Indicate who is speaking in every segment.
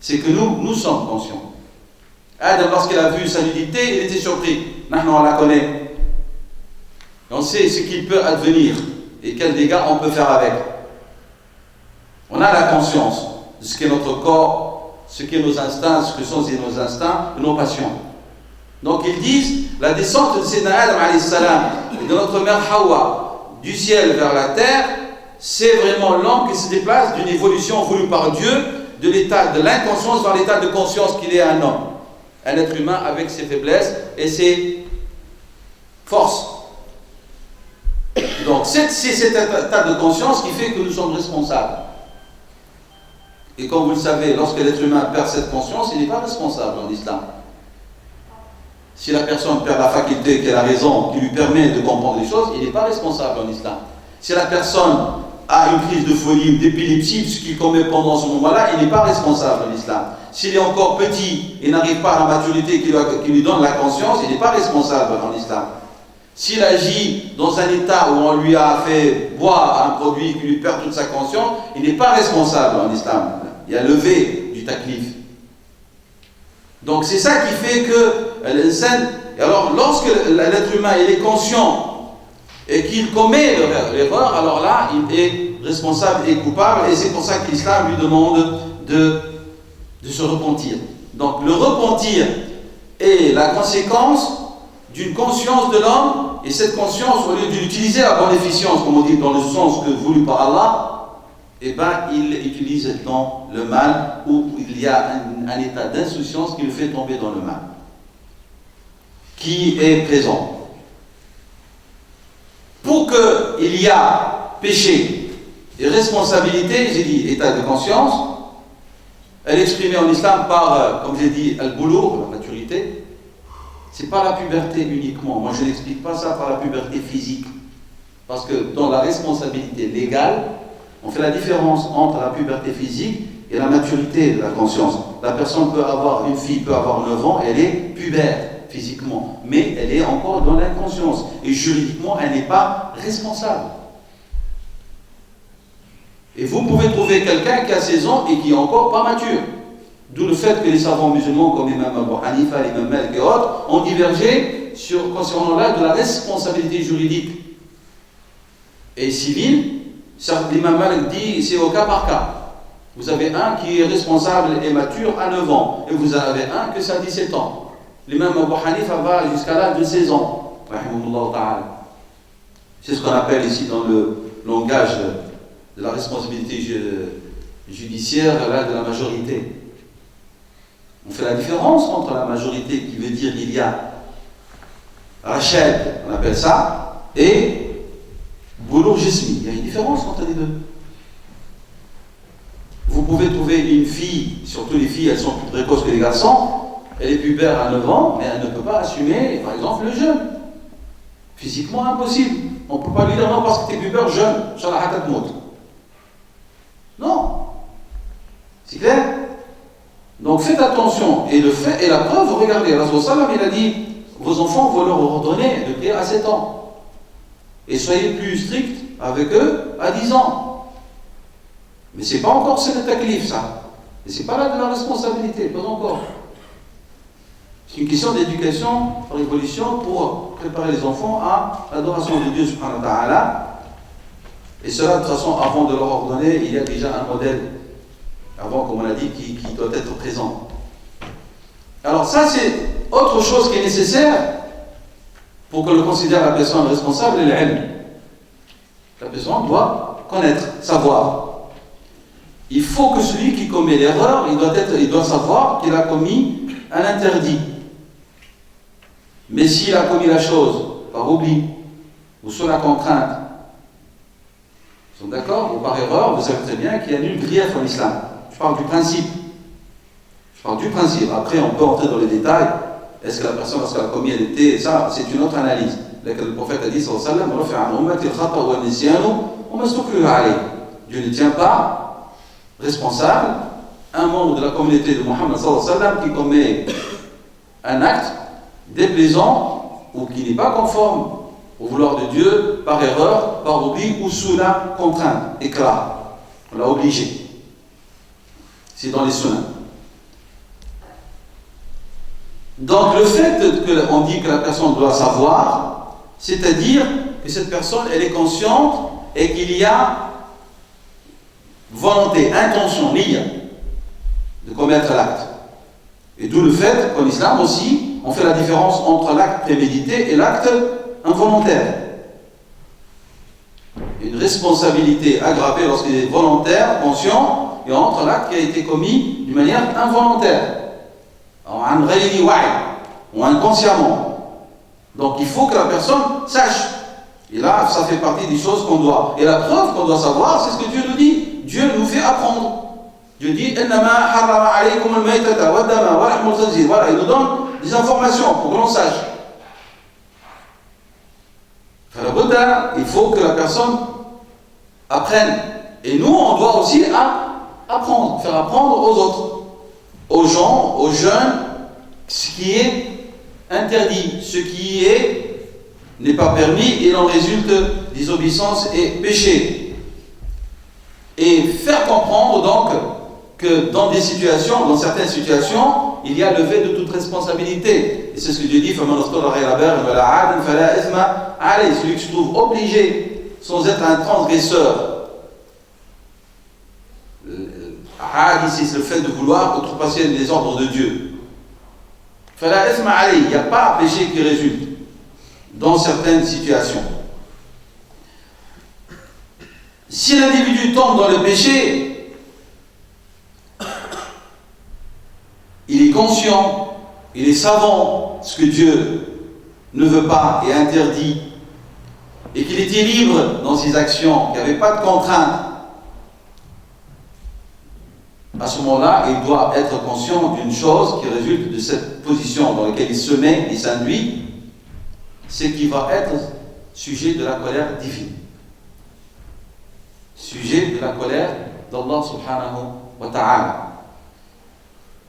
Speaker 1: C'est que nous sommes conscients. Adam, lorsqu'il a vu sa nudité, il était surpris. Maintenant, on la connaît. On sait ce qu'il peut advenir et quels dégâts on peut faire avec. On a la conscience de ce qu'est notre corps, ce qu'est nos instincts, ce que sont nos instincts, nos passions. Donc ils disent, la descente de Sayyidina Adam alayhi salam et de notre mère Hawa du ciel vers la terre, c'est vraiment l'homme qui se déplace d'une évolution voulue par Dieu, de l'état de l'inconscience vers l'état de conscience qu'il est un homme. Un être humain avec ses faiblesses et ses forces. Donc c'est cet état de conscience qui fait que nous sommes responsables. Et comme vous le savez, lorsque l'être humain perd cette conscience, il n'est pas responsable en islam. Si la personne perd la faculté, qui est la raison, qui lui permet de comprendre les choses, il n'est pas responsable en islam. Si la personne a une crise de folie, d'épilepsie, ce qu'il commet pendant ce moment-là, il n'est pas responsable en islam. S'il est encore petit et n'arrive pas à la maturité qui lui donne la conscience, il n'est pas responsable en islam. S'il agit dans un état où on lui a fait boire un produit qui lui perd toute sa conscience, il n'est pas responsable en islam. Il y a levé du taklif. Donc c'est ça qui fait que l'insan, alors lorsque l'être humain il est conscient et qu'il commet l'erreur, alors là il est responsable et coupable, et c'est pour ça que l'islam lui demande de se repentir. Donc le repentir est la conséquence d'une conscience de l'homme, et cette conscience, au lieu de l'utiliser à bonne efficience, comme on dit, dans le sens que voulu par Allah, eh ben, il utilise dans le mal, où il y a un état d'insouciance qui le fait tomber dans le mal, qui est présent. Pour qu'il y a péché et responsabilité, j'ai dit état de conscience, elle est exprimée en islam par, comme j'ai dit, al-boulour, la maturité. C'est pas la puberté uniquement. Moi, je n'explique pas ça par la puberté physique. Parce que dans la responsabilité légale, on fait la différence entre la puberté physique et la maturité de la conscience. La personne peut avoir, une fille peut avoir 9 ans, elle est pubère physiquement, mais elle est encore dans l'inconscience. Et juridiquement, elle n'est pas responsable. Et vous pouvez trouver quelqu'un qui a 16 ans et qui est encore pas mature. D'où le fait que les savants musulmans comme Imam Abu Hanifa, l'Imam Malik et autres ont divergé concernant là de la responsabilité juridique et civile. L'Imam Malik dit c'est au cas par cas. Vous avez un qui est responsable et mature à 9 ans, et vous avez un que c'est à 17 ans. L'Imam Abu Hanifa va jusqu'à l'âge de 16 ans. C'est ce qu'on appelle ici dans le langage de la responsabilité judiciaire, là, de la majorité. On fait la différence entre la majorité qui veut dire il y a Rachel, on appelle ça, et Boulour Jismi. Il y a une différence entre les deux. Vous pouvez trouver une fille, surtout les filles, elles sont plus précoces que les garçons, elle est pubère à 9 ans, mais elle ne peut pas assumer, par exemple, le jeûne. Physiquement impossible. On ne peut pas lui dire non parce que tu es pubère, jeûne, non. C'est clair? Donc faites attention, et le fait et la preuve, regardez, Rasul Sallam il a dit, vos enfants, vous leur ordonnez de prier à 7 ans. Et soyez plus strict avec eux à 10 ans. Mais c'est pas encore c'est le taklif ça. Et c'est pas là de la responsabilité, pas encore. C'est une question d'éducation par évolution pour préparer les enfants à l'adoration de Dieu subhanahu wa ta'ala. Et cela, de toute façon, avant de leur ordonner, il y a déjà un modèle. Avant, comme on a dit, qui doit être présent. Alors ça, c'est autre chose qui est nécessaire pour que l'on considère la personne responsable et l'ilm. La personne doit connaître, savoir. Il faut que celui qui commet l'erreur, il doit savoir qu'il a commis un interdit. Mais s'il a commis la chose par oubli ou sous la contrainte, vous êtes d'accord, ou par erreur, vous savez très bien qu'il y a nul grief en islam. Je parle du principe. Après, on peut entrer dans les détails. Est-ce que la personne, lorsqu'elle a commis, elle était... Ça, c'est une autre analyse. Là, que le prophète a dit, sallallahu alayhi wa sallam, Dieu ne tient pas responsable un membre de la communauté de Mohammed sallallahu alayhi wa sallam qui commet un acte déplaisant ou qui n'est pas conforme au vouloir de Dieu, par erreur, par oubli ou sous la contrainte, éclat. On l'a obligé. C'est dans les sunnahs. Donc le fait qu'on dit que la personne doit savoir, c'est-à-dire que cette personne, elle est consciente et qu'il y a volonté, intention, liée de commettre l'acte. Et d'où le fait qu'en islam aussi, on fait la différence entre l'acte prémédité et l'acte involontaire. Une responsabilité aggravée lorsqu'il est volontaire, conscient, et entre l'acte qui a été commis d'une manière involontaire, ou inconsciemment. Donc il faut que la personne sache. Et là, ça fait partie des choses qu'on doit. Et la preuve qu'on doit savoir, c'est ce que Dieu nous dit. Dieu nous fait apprendre. Dieu dit voilà, il nous donne des informations pour que l'on sache. Il faut que la personne apprenne. Et nous, on doit aussi apprendre, faire apprendre aux autres, aux gens, aux jeunes, ce qui est interdit, ce qui n'est pas permis et en résulte désobéissance et péché. Et faire comprendre donc que dans certaines situations, il y a levé de toute responsabilité. Et c'est ce que Dieu dit, celui qui se trouve obligé, sans être un transgresseur. Ici, c'est le fait de vouloir outrepasser les ordres de Dieu. Il n'y a pas un péché qui résulte dans certaines situations. Si l'individu tombe dans le péché, il est conscient, il est savant ce que Dieu ne veut pas et interdit, et qu'il était libre dans ses actions, qu'il n'y avait pas de contrainte. À ce moment-là, il doit être conscient d'une chose qui résulte de cette position dans laquelle il se met, il s'induit, c'est qu'il va être sujet de la colère divine. Sujet de la colère d'Allah subhanahu wa ta'ala.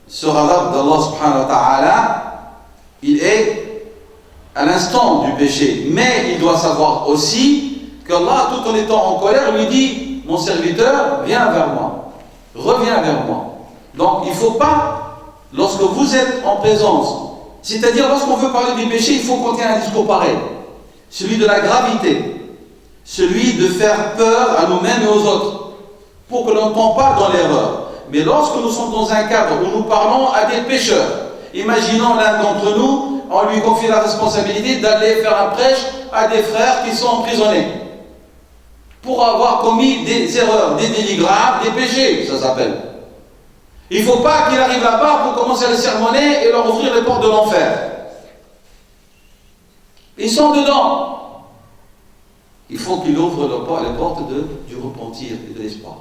Speaker 1: Ce ghadab d'Allah subhanahu wa ta'ala, il est à l'instant du péché, mais il doit savoir aussi qu'Allah, tout en étant en colère, lui dit: mon serviteur, viens vers moi. Reviens vers moi. Donc il ne faut pas, lorsque vous êtes en présence, c'est-à-dire lorsqu'on veut parler du péché, il faut qu'on tienne un discours pareil. Celui de la gravité, celui de faire peur à nous-mêmes et aux autres, pour que l'on ne tombe pas dans l'erreur. Mais lorsque nous sommes dans un cadre où nous parlons à des pécheurs, imaginons l'un d'entre nous, on lui confie la responsabilité d'aller faire un prêche à des frères qui sont emprisonnés pour avoir commis des erreurs, des délits graves, des péchés, ça s'appelle. Il ne faut pas qu'il arrive là-bas pour commencer à les sermonner et leur ouvrir les portes de l'enfer. Ils sont dedans. Il faut qu'il ouvre les portes du repentir et de l'espoir.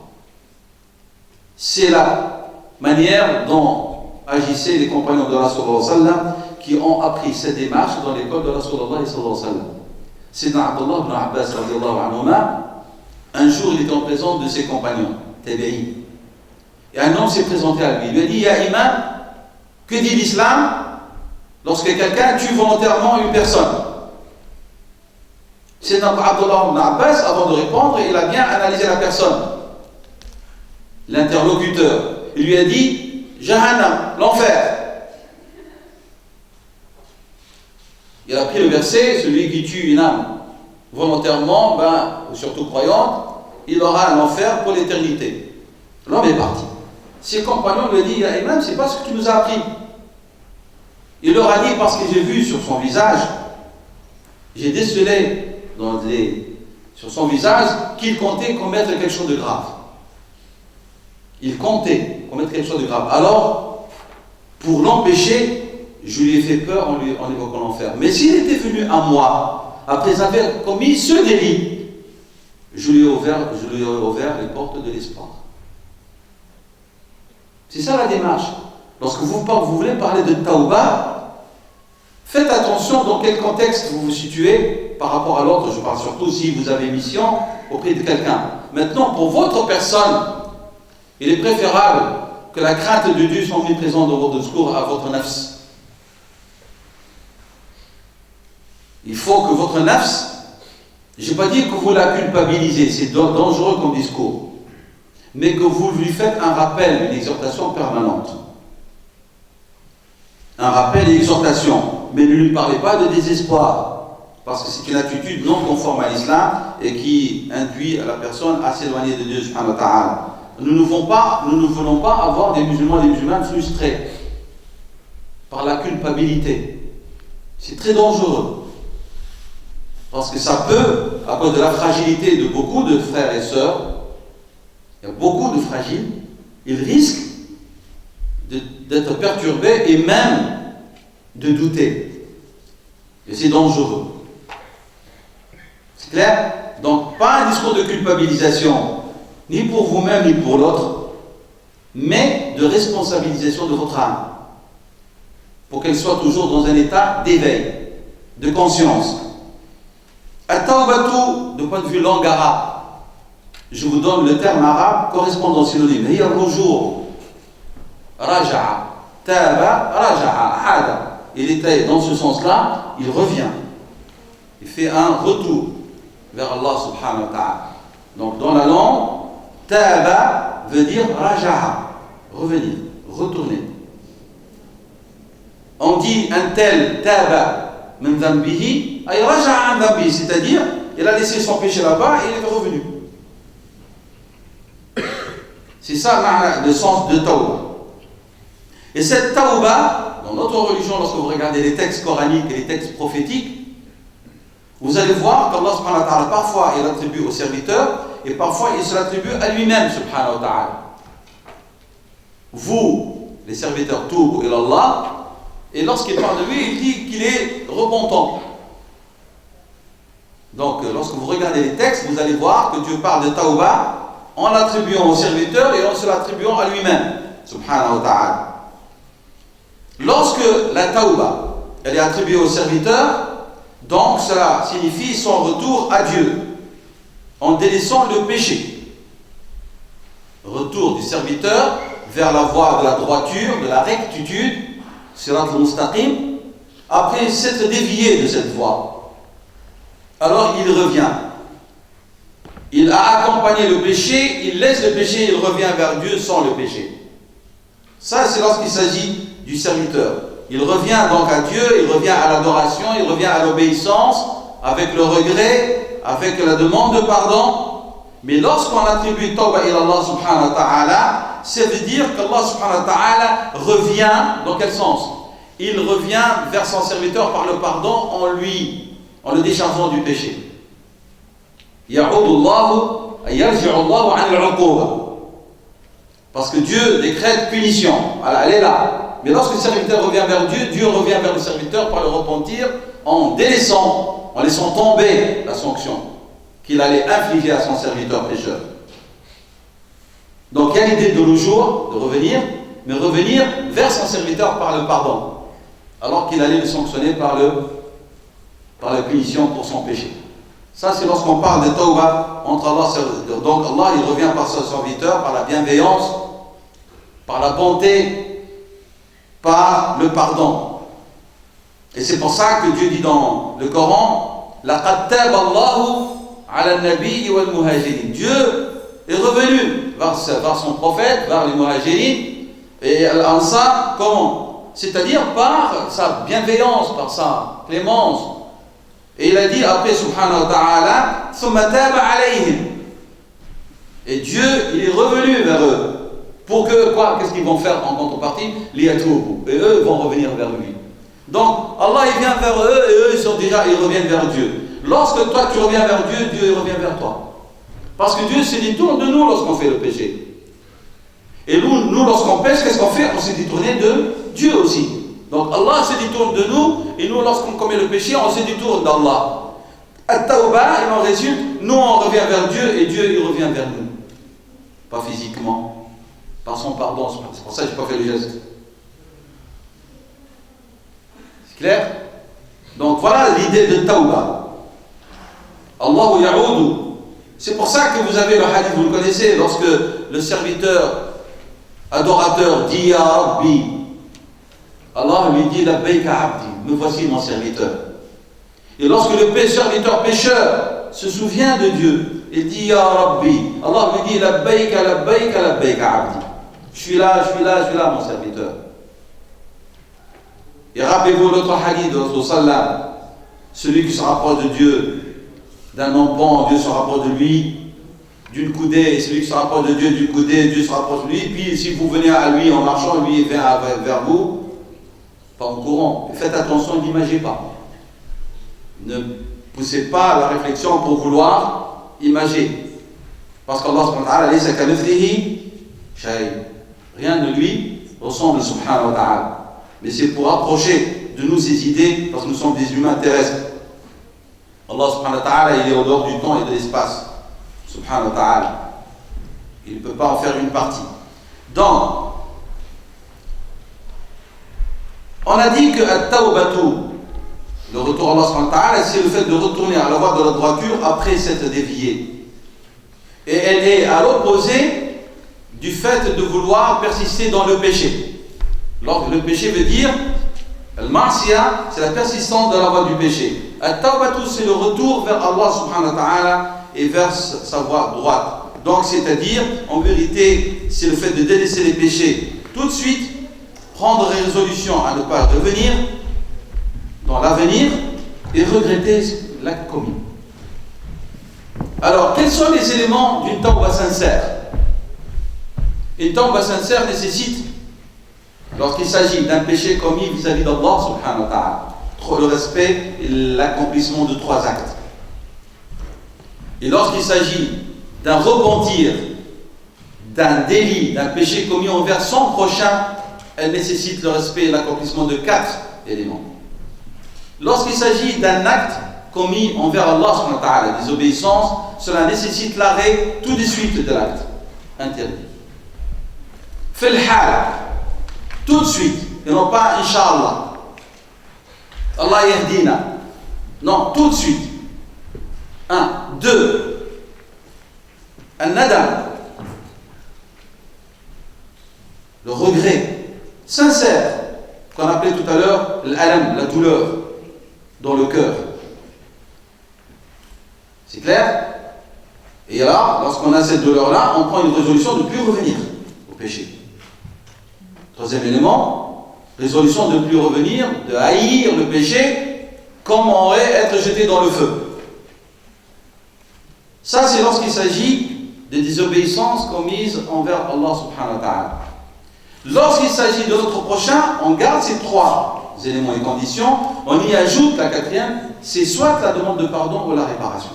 Speaker 1: C'est la manière dont agissaient les compagnons de Rasulullah qui ont appris cette démarche dans l'école de Rasulullah. C'est dans Abdullah ibn Abbas radiyallahu anhuma. Un jour, il était en présence de ses compagnons, Tabi'in. Et un homme s'est présenté à lui. Il lui a dit: Ya imam, que dit l'islam lorsque quelqu'un tue volontairement une personne? C'est dans Abdullah ibn Abbas, avant de répondre, il a bien analysé la personne. L'interlocuteur. Il lui a dit: Jahannam, l'enfer. Il a pris le verset: celui qui tue une âme volontairement, surtout croyante, il aura un enfer pour l'éternité. L'homme est parti. Ses compagnons lui ont dit: Ya imam, c'est pas ce que tu nous as appris. Il leur a dit: parce que j'ai vu sur son visage, j'ai décelé sur son visage qu'il comptait commettre quelque chose de grave. Il comptait commettre quelque chose de grave. Alors, pour l'empêcher, je lui ai fait peur en évoquant l'enfer. Mais s'il était venu à moi, après avoir commis ce délit, je lui ai ouvert les portes de l'espoir. C'est ça la démarche. Lorsque vous voulez parler de Tawbah, faites attention dans quel contexte vous vous situez par rapport à l'autre. Je parle surtout si vous avez mission auprès de quelqu'un. Maintenant, pour votre personne, il est préférable que la crainte de Dieu soit omniprésente dans votre discours à votre nafs. Il faut que votre nafs, je n'ai pas dit que vous la culpabilisez, c'est dangereux comme discours, mais que vous lui faites un rappel, une exhortation permanente. un rappel et exhortation. Mais ne lui parlez pas de désespoir, parce que c'est une attitude non conforme à l'islam et qui induit la personne à s'éloigner de Dieu subhanahu wa ta'ala. Nous ne voulons pas avoir des musulmans et des musulmanes frustrés par la culpabilité. C'est très dangereux. Parce que ça peut, à cause de la fragilité de beaucoup de frères et sœurs, il y a beaucoup de fragiles, ils risquent d'être perturbés et même de douter. Et c'est dangereux. C'est clair? Donc, pas un discours de culpabilisation, ni pour vous-même, ni pour l'autre, mais de responsabilisation de votre âme, pour qu'elle soit toujours dans un état d'éveil, de conscience. At-tawbatu, de point de vue langue arabe, je vous donne le terme arabe correspondant synonyme. Hiya al-rujur, raja'a, taba, raja'a, hada. Il était dans ce sens-là, il revient. Il fait un retour vers Allah subhanahu wa ta'ala. Donc dans la langue, taba veut dire raja'a, revenir, retourner. On dit un tel taba min dhanbihi ay raja'a an dhanbihi, c'est-à-dire il a laissé son péché là-bas et il est revenu. C'est ça le sens de tawba. Et cette tawba, dans notre religion, lorsque vous regardez les textes coraniques et les textes prophétiques, vous allez voir qu'Allah subhanahu wa ta'ala, parfois il l'attribue au serviteur et parfois il se l'attribue à lui-même subhanahu wa ta'ala. Vous, les serviteurs, toubu ila Allah, et lorsqu'il parle de lui, il dit qu'il est repentant. Donc lorsque vous regardez les textes, vous allez voir que Dieu parle de tawba en l'attribuant au serviteur et en se l'attribuant à lui-même subhanahu wa ta'ala. Lorsque la tawba elle est attribuée au serviteur, donc cela signifie son retour à Dieu en délaissant le péché. Retour du serviteur vers la voie de la droiture, de la rectitude, sirat al-mustaqim, après s'être dévié de cette voie. Alors il revient. Il a accompagné le péché, il laisse le péché, il revient vers Dieu sans le péché. Ça c'est lorsqu'il s'agit du serviteur. Il revient donc à Dieu, il revient à l'adoration, il revient à l'obéissance, avec le regret, avec la demande de pardon. Mais lorsqu'on attribue tawba ila Allah subhanahu wa ta'ala, ça veut dire qu'Allah subhanahu wa ta'ala revient, dans quel sens? Il revient vers son serviteur par le pardon en le déchargeant du péché. Parce que Dieu décrète punition, elle est là. Mais lorsque le serviteur revient vers Dieu, Dieu revient vers le serviteur par le repentir en laissant tomber la sanction qu'il allait infliger à son serviteur pécheur. Donc il y a l'idée de nos jours de revenir, mais revenir vers son serviteur par le pardon, alors qu'il allait le sanctionner par la punition pour son péché. Ça c'est lorsqu'on parle de tawba entre Allah et serviteur. Donc Allah il revient par son serviteur, par la bienveillance, par la bonté, par le pardon. Et c'est pour ça que Dieu dit dans le Coran, laqad taba Allahu ala an-nabi wal muhajirin. Dieu est revenu vers son prophète, vers les muhajirin et al-ansar, comment? C'est-à-dire par sa bienveillance, par sa clémence. Et il a dit après subhanahu wa ta'ala thumma taba alayhim. Et Dieu il est revenu vers eux. Pour que, quoi, qu'est-ce qu'ils vont faire en contrepartie? Liyatoubu. Et eux vont revenir vers lui. Donc, Allah il vient vers eux et eux ils reviennent vers Dieu. Lorsque toi tu reviens vers Dieu, Dieu il revient vers toi. Parce que Dieu se détourne de nous lorsqu'on fait le péché. Et nous lorsqu'on pêche, qu'est-ce qu'on fait? On s'est détourné de Dieu aussi. Donc Allah se détourne de nous et nous lorsqu'on commet le péché, on se détourne d'Allah. At-tawba, il en résulte, nous on revient vers Dieu et Dieu il revient vers nous. Pas physiquement. Par son pardon, c'est pour ça que je n'ai pas fait le geste. C'est clair? Donc voilà l'idée de tawba. Allahu ya'udu. C'est pour ça que vous avez le hadith, vous le connaissez, lorsque le serviteur adorateur dit Ya Rabbi, Allah lui dit Labbayka abdi, me voici mon serviteur. Et lorsque le serviteur pécheur se souvient de Dieu, il dit Ya Rabbi, Allah lui dit Labbayka, Labbayka, Labbayka abdi. Je suis là, mon serviteur. Et rappelez-vous l'autre hadith de Rasul sallam, celui qui se rapproche de Dieu, d'un empan, Dieu se rapproche de lui, d'une coudée, et celui qui se rapproche de Dieu d'une coudée, Dieu se rapproche de lui, puis si vous venez à lui en marchant, lui vient vers vous, pas en courant. Faites attention, n'imagez pas. Ne poussez pas la réflexion pour vouloir imager. Parce qu'Allah subhanahu wa ta'ala, laysa kamithlihi shay. Rien ne lui ressemble subhanahu wa ta'ala. Mais c'est pour approcher de nous ces idées, parce que nous sommes des humains terrestres. Allah subhanahu wa ta'ala, il est au dehors du temps et de l'espace. Subhanahu wa ta'ala. Il ne peut pas en faire une partie. Donc, on a dit que at-tawbatu, le retour à Allah subhanahu wa ta'ala, c'est le fait de retourner à la voie de la droiture après s'être dévié. Et elle est à l'opposé du fait de vouloir persister dans le péché. Le péché veut dire, al-ma'siyah, c'est la persistance dans la voie du péché. At-tawbatu, c'est le retour vers Allah subhanahu wa ta'ala et vers sa voie droite. Donc, c'est-à-dire, en vérité, c'est le fait de délaisser les péchés tout de suite, prendre résolution à ne pas revenir dans l'avenir et regretter l'acte commis. Alors, quels sont les éléments d'une tawba sincère? Une tawba sincère nécessite, lorsqu'il s'agit d'un péché commis vis-à-vis d'Allah subhanahu wa ta'ala, le respect et l'accomplissement de 3 actes. Et lorsqu'il s'agit d'un repentir, d'un délit, d'un péché commis envers son prochain, elle nécessite le respect et l'accomplissement de 4 éléments. Lorsqu'il s'agit d'un acte commis envers Allah subhanahu wa ta'ala, la désobéissance, cela nécessite l'arrêt tout de suite de l'acte interdit. Fil hal, tout de suite, et non pas Inch'Allah. Allah yahdina. Non, tout de suite. 1. 2. Al-nadam. Le regret sincère, qu'on appelait tout à l'heure l'alam, la douleur dans le cœur. C'est clair? Et là, lorsqu'on a cette douleur-là, on prend une résolution de ne plus revenir au péché. 3e élément, résolution de ne plus revenir, de haïr le péché, comme on aurait être jeté dans le feu. Ça, c'est lorsqu'il s'agit de désobéissances commises envers Allah subhanahu wa ta'ala. Lorsqu'il s'agit de notre prochain, on garde ces 3 éléments et conditions, on y ajoute la 4e, c'est soit la demande de pardon ou la réparation.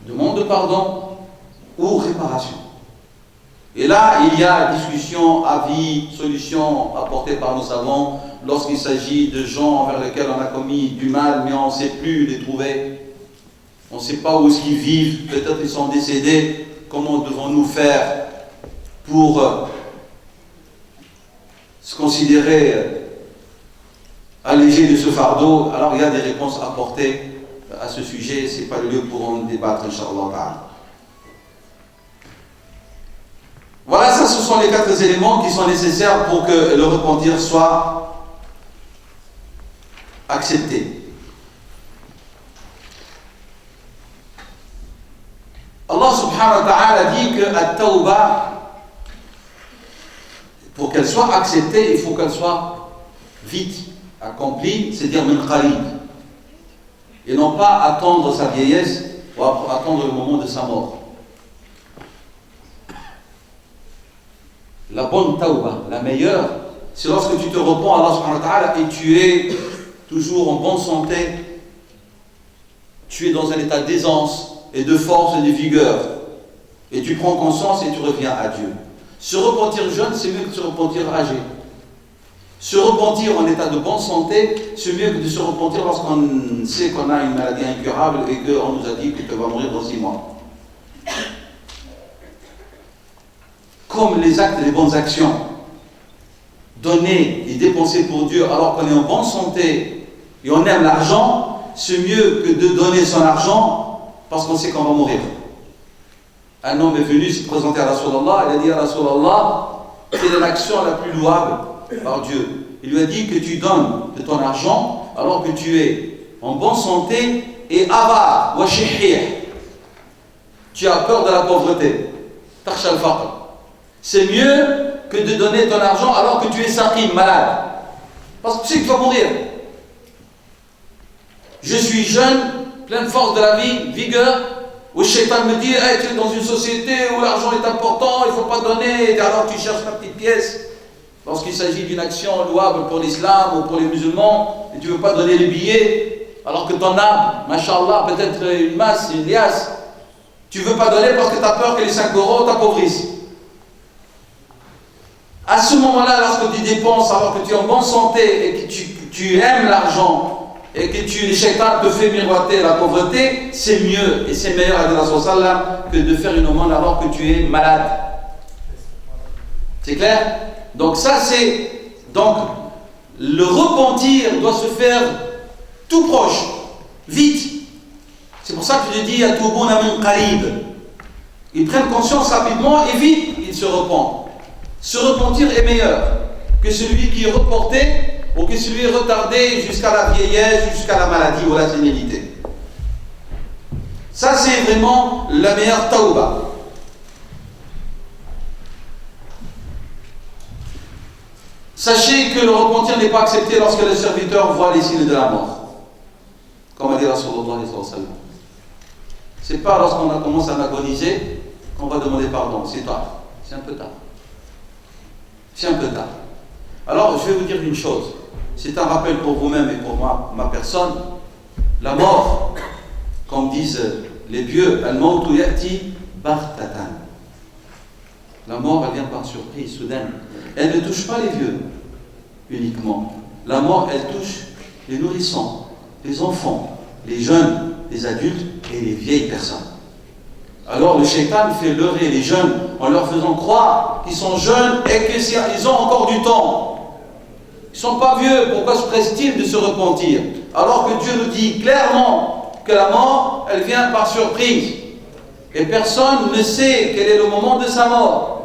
Speaker 1: Demande de pardon ou réparation. Et là, il y a discussion, avis, solution apportée par nos savants lorsqu'il s'agit de gens envers lesquels on a commis du mal, mais on ne sait plus les trouver. On ne sait pas où est-ce qu'ils vivent, peut-être ils sont décédés. Comment devons-nous faire pour se considérer allégé de ce fardeau? Alors il y a des réponses apportées à ce sujet, ce n'est pas le lieu pour en débattre, Inch'Allah. Voilà, ça ce sont les 4 éléments qui sont nécessaires pour que le repentir soit accepté. Allah subhanahu wa ta'ala dit que at-tawba, pour qu'elle soit acceptée, il faut qu'elle soit vite accomplie, c'est-à-dire min qarib. Et non pas attendre sa vieillesse ou attendre le moment de sa mort. La bonne tawba, la meilleure, c'est lorsque tu te repens à Allah subhanahu wa ta'ala et tu es toujours en bonne santé, tu es dans un état d'aisance et de force et de vigueur, et tu prends conscience et tu reviens à Dieu. Se repentir jeune, c'est mieux que de se repentir âgé. Se repentir en état de bonne santé, c'est mieux que de se repentir lorsqu'on sait qu'on a une maladie incurable et qu'on nous a dit que tu vas mourir dans 6 mois. Comme les actes et les bonnes actions, donner et dépenser pour Dieu alors qu'on est en bonne santé et on aime l'argent, c'est mieux que de donner son argent parce qu'on sait qu'on va mourir. Un homme est venu se présenter à Rasulallah, il a dit à Rasulallah, quelle est l'action la plus louable par Dieu? Il lui a dit que tu donnes de ton argent alors que tu es en bonne santé et avare, wa shihih. Tu as peur de la pauvreté. Takhsha al-faqr. C'est mieux que de donner ton argent alors que tu es saqim, malade. Parce que tu sais que tu vas mourir. Je suis jeune, plein de force de la vie, vigueur, où le shaitan me dit hey, tu es dans une société où l'argent est important, il ne faut pas donner, alors tu cherches la petite pièce. Lorsqu'il s'agit d'une action louable pour l'islam ou pour les musulmans, et tu ne veux pas donner les billets, alors que ton âme, mashallah, peut-être une masse, une liasse, tu ne veux pas donner parce que tu as peur que les 5 euros t'appauvrissent. À ce moment-là, lorsque tu dépenses alors que tu es en bonne santé et que tu aimes l'argent, et que le shaitan te fait miroiter la pauvreté, c'est mieux et c'est meilleur que de faire une aumône alors que tu es malade. C'est clair? Donc ça c'est... Donc le repentir doit se faire tout proche, vite. C'est pour ça que je dis à Toubouna min qarib. Ils prennent conscience rapidement et vite ils se repentent. Se repentir est meilleur que celui qui est reporté ou que celui retardé jusqu'à la vieillesse, jusqu'à la maladie ou la sénilité. Ça, c'est vraiment la meilleure tauba. Sachez que le repentir n'est pas accepté lorsque le serviteur voit les signes de la mort. Comme a dit Rasulullah sallallahu alayhi wa sallam. C'est pas lorsqu'on commence à agoniser qu'on va demander pardon. C'est tard. C'est un peu tard. C'est un peu tard. Alors, je vais vous dire une chose. C'est un rappel pour vous-même et pour moi, ma personne. La mort, comme disent les vieux, al-mautu ya'ti baghtatan. La mort, elle vient par surprise, soudaine. Elle ne touche pas les vieux uniquement. La mort, elle touche les nourrissons, les enfants, les jeunes, les adultes et les vieilles personnes. Alors le shaitan fait leurrer les jeunes en leur faisant croire qu'ils sont jeunes et qu'ils ont encore du temps. Ils ne sont pas vieux, pourquoi se pressent-ils de se repentir? Alors que Dieu nous dit clairement que la mort, elle vient par surprise. Et personne ne sait quel est le moment de sa mort.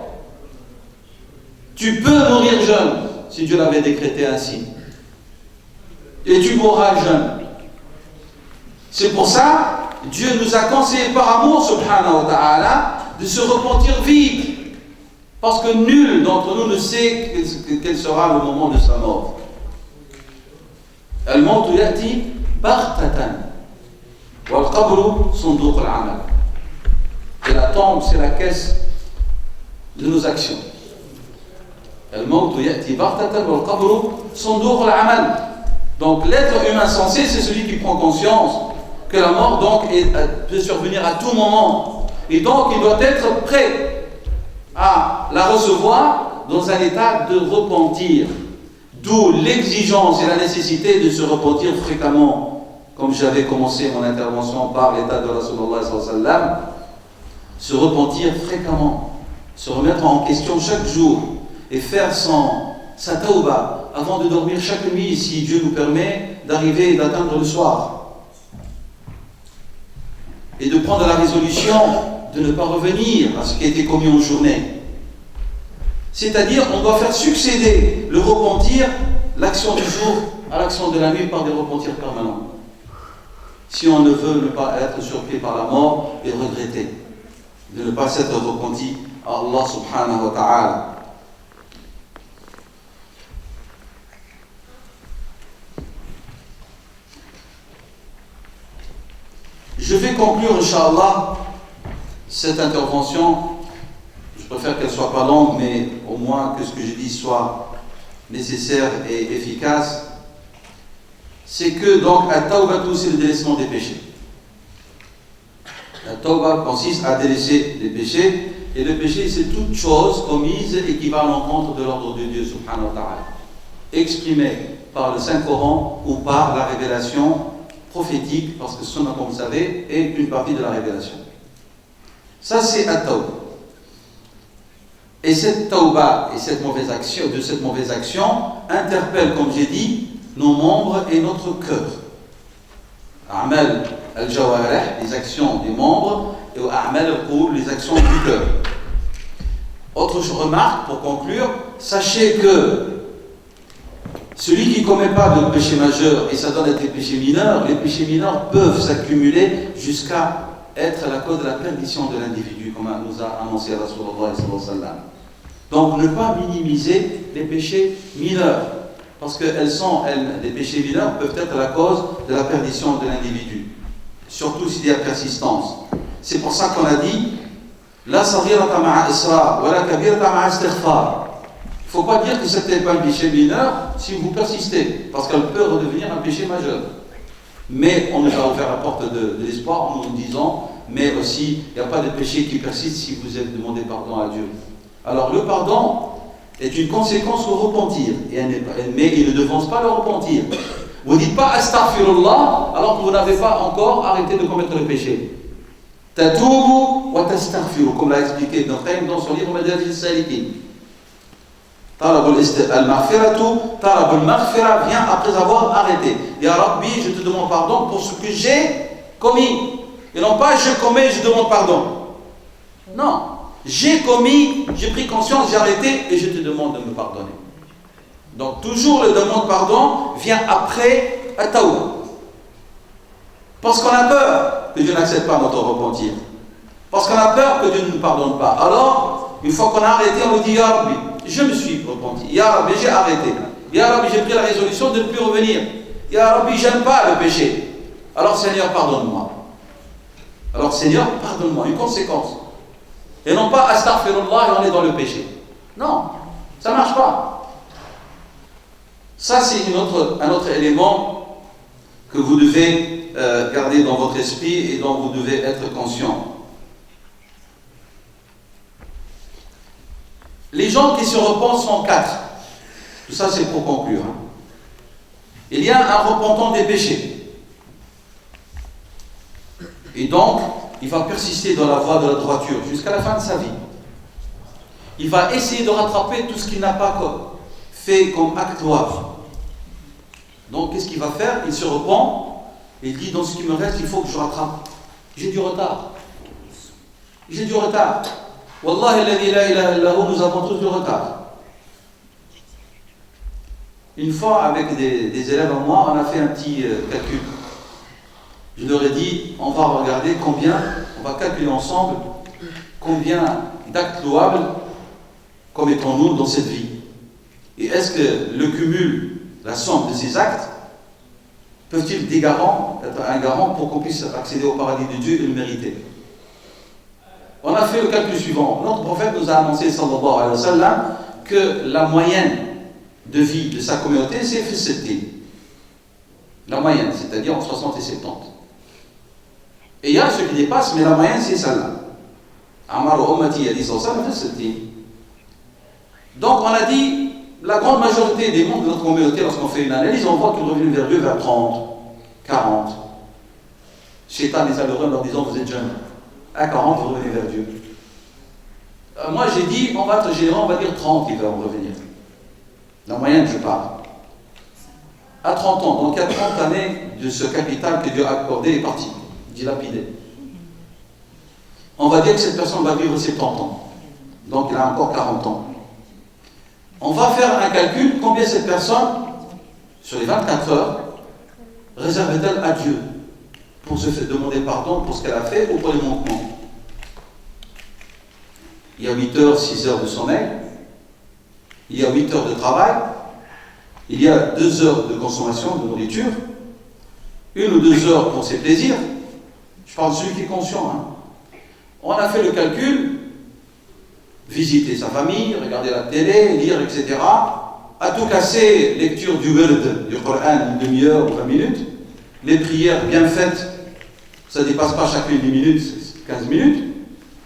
Speaker 1: Tu peux mourir jeune, si Dieu l'avait décrété ainsi. Et tu mourras jeune. C'est pour ça, Dieu nous a conseillé par amour, subhanahu wa ta'ala, de se repentir vite. Parce que nul d'entre nous ne sait quel sera le moment de sa mort. Al-mautu ya'ti baghtatan. Wal-qabru sunduq al-amal. Et la tombe, c'est la caisse de nos actions. Al-mautu ya'ti baghtatan wal-qabru sunduq al-amal. Donc l'être humain sensé, c'est celui qui prend conscience que la mort donc peut survenir à tout moment. Et donc il doit être prêt à la recevoir dans un état de repentir. D'où l'exigence et la nécessité de se repentir fréquemment. Comme j'avais commencé mon intervention par l'état de Rasulullah sallallahu alayhi wa sallam, se repentir fréquemment, se remettre en question chaque jour et faire sa tauba avant de dormir chaque nuit si Dieu nous permet d'arriver et d'atteindre le soir. Et de prendre la résolution de ne pas revenir à ce qui a été commis en journée. C'est-à-dire, on doit faire succéder le repentir, l'action du jour, à l'action de la nuit par des repentirs permanents. Si on ne veut ne pas être surpris par la mort et regretter de ne pas s'être repenti à Allah subhanahu wa ta'ala. Je vais conclure, Inch'Allah, cette intervention. Je préfère qu'elle ne soit pas longue, mais au moins que ce que je dis soit nécessaire et efficace. C'est que donc, at-tawbatu, c'est le délaissement des péchés. La tawba consiste à délaisser les péchés, et le péché, c'est toute chose commise et qui va à l'encontre de l'ordre de Dieu, subhanahu wa ta'ala, exprimé par le Saint-Coran ou par la révélation prophétique, parce que ce, comme vous savez, est une partie de la révélation. Ça, c'est at-tawba. Et cette tawba et cette mauvaise action interpelle, comme j'ai dit, nos membres et notre cœur. A'mal al-jawarih, les actions des membres, et a'mal al-qulub, les actions du cœur. Autre remarque pour conclure, sachez que celui qui ne commet pas de péché majeur et ça donne à des péchés mineurs, les péchés mineurs peuvent s'accumuler jusqu'à être la cause de la perdition de l'individu, comme nous a annoncé Rasulullah sallallahu alayhi wa sallam. Donc ne pas minimiser les péchés mineurs, parce que les péchés mineurs peuvent être la cause de la perdition de l'individu, surtout s'il y a persistance. C'est pour ça qu'on a dit la saghirata ma'a isra wa la kabirata ma'a istighfar. Il ne faut pas dire que ce n'était pas un péché mineur si vous persistez, parce qu'elle peut redevenir un péché majeur. Mais on nous a ouvert la porte de l'espoir en nous disant, mais aussi, il n'y a pas de péché qui persiste si vous avez demandé pardon à Dieu. Alors le pardon est une conséquence au repentir, mais il ne devance pas le repentir. Vous ne dites pas astaghfirullah alors que vous n'avez pas encore arrêté de commettre le péché. Tatoubu wa tastaghfiru, comme l'a expliqué Ibn Qayyim dans son livre Madarij as-Salikin. Talab al-maghfira vient après avoir arrêté. Ya Rabbi, je te demande pardon pour ce que j'ai commis. Et non pas je commets, je demande pardon. Non. J'ai commis, j'ai pris conscience, j'ai arrêté et je te demande de me pardonner. Donc toujours le demande pardon vient après at-tawbah. Parce qu'on a peur que Dieu n'accepte pas notre repentir. Parce qu'on a peur que Dieu ne nous pardonne pas. Alors, une fois qu'on a arrêté, on nous dit Ya Rabbi, je me suis repenti. Ya Rabbi, j'ai arrêté. Ya Rabbi, j'ai pris la résolution de ne plus revenir. Ya Rabbi, j'aime pas le péché. Alors Seigneur, pardonne-moi. Alors Seigneur, pardonne-moi. Une conséquence. Et non pas astaghfirullah et on est dans le péché. Non, ça ne marche pas. Ça, c'est un autre élément que vous devez garder dans votre esprit et dont vous devez être conscient. Les gens qui se repentent sont 4. Tout ça, c'est pour conclure. Il y a un repentant des péchés. Et donc, il va persister dans la voie de la droiture jusqu'à la fin de sa vie. Il va essayer de rattraper tout ce qu'il n'a pas fait comme acte louable. Donc, qu'est-ce qu'il va faire? Il se repent et il dit, dans ce qui me reste, il faut que je rattrape. J'ai du retard. J'ai du retard. Wallahi alladhi la ilaha illa hu, nous avons tous du retard. Une fois, avec des élèves à moi, on a fait un petit calcul. Je leur ai dit, on va regarder on va calculer ensemble combien d'actes louables commettons-nous dans cette vie. Et est-ce que le cumul, la somme de ces actes, peuvent-ils être un garant pour qu'on puisse accéder au paradis de Dieu et le mériter? On a fait le calcul suivant. Notre prophète nous a annoncé, sallallahu alayhi wa sallam, que la moyenne de vie de sa communauté, c'est F70. La moyenne, c'est-à-dire entre 60 et 70. Et il y a ceux qui dépassent, mais la moyenne, c'est celle-là. Amar ummati a dit ça, F70. Donc on a dit, la grande majorité des membres de notre communauté, lorsqu'on fait une analyse, on voit qu'ils reviennent vers Dieu vers 30, 40. Shaitan les a le en leur disant, vous êtes jeunes. À 40, vous revenez vers Dieu. Moi, j'ai dit, on va être généreux, on va dire 30 qui vont revenir. La moyenne, je parle. À 30 ans, donc il y a 30 années de ce capital que Dieu a accordé est parti, dilapidé. On va dire que cette personne va vivre 70 ans. Donc il a encore 40 ans. On va faire un calcul, combien cette personne, sur les 24 heures, réserve-t-elle à Dieu pour se faire demander pardon pour ce qu'elle a fait ou pour les manquements. Il y a 8 heures, 6 heures de sommeil, il y a 8 heures de travail, il y a 2 heures de consommation de nourriture, 1 ou 2 heures pour ses plaisirs. Je parle de celui qui est conscient. On a fait le calcul, visiter sa famille, regarder la télé, lire, etc. À tout casser, lecture du wird, du Coran, une demi-heure ou 20 minutes, les prières bien faites, ça ne dépasse pas chacune 10 minutes, 15 minutes.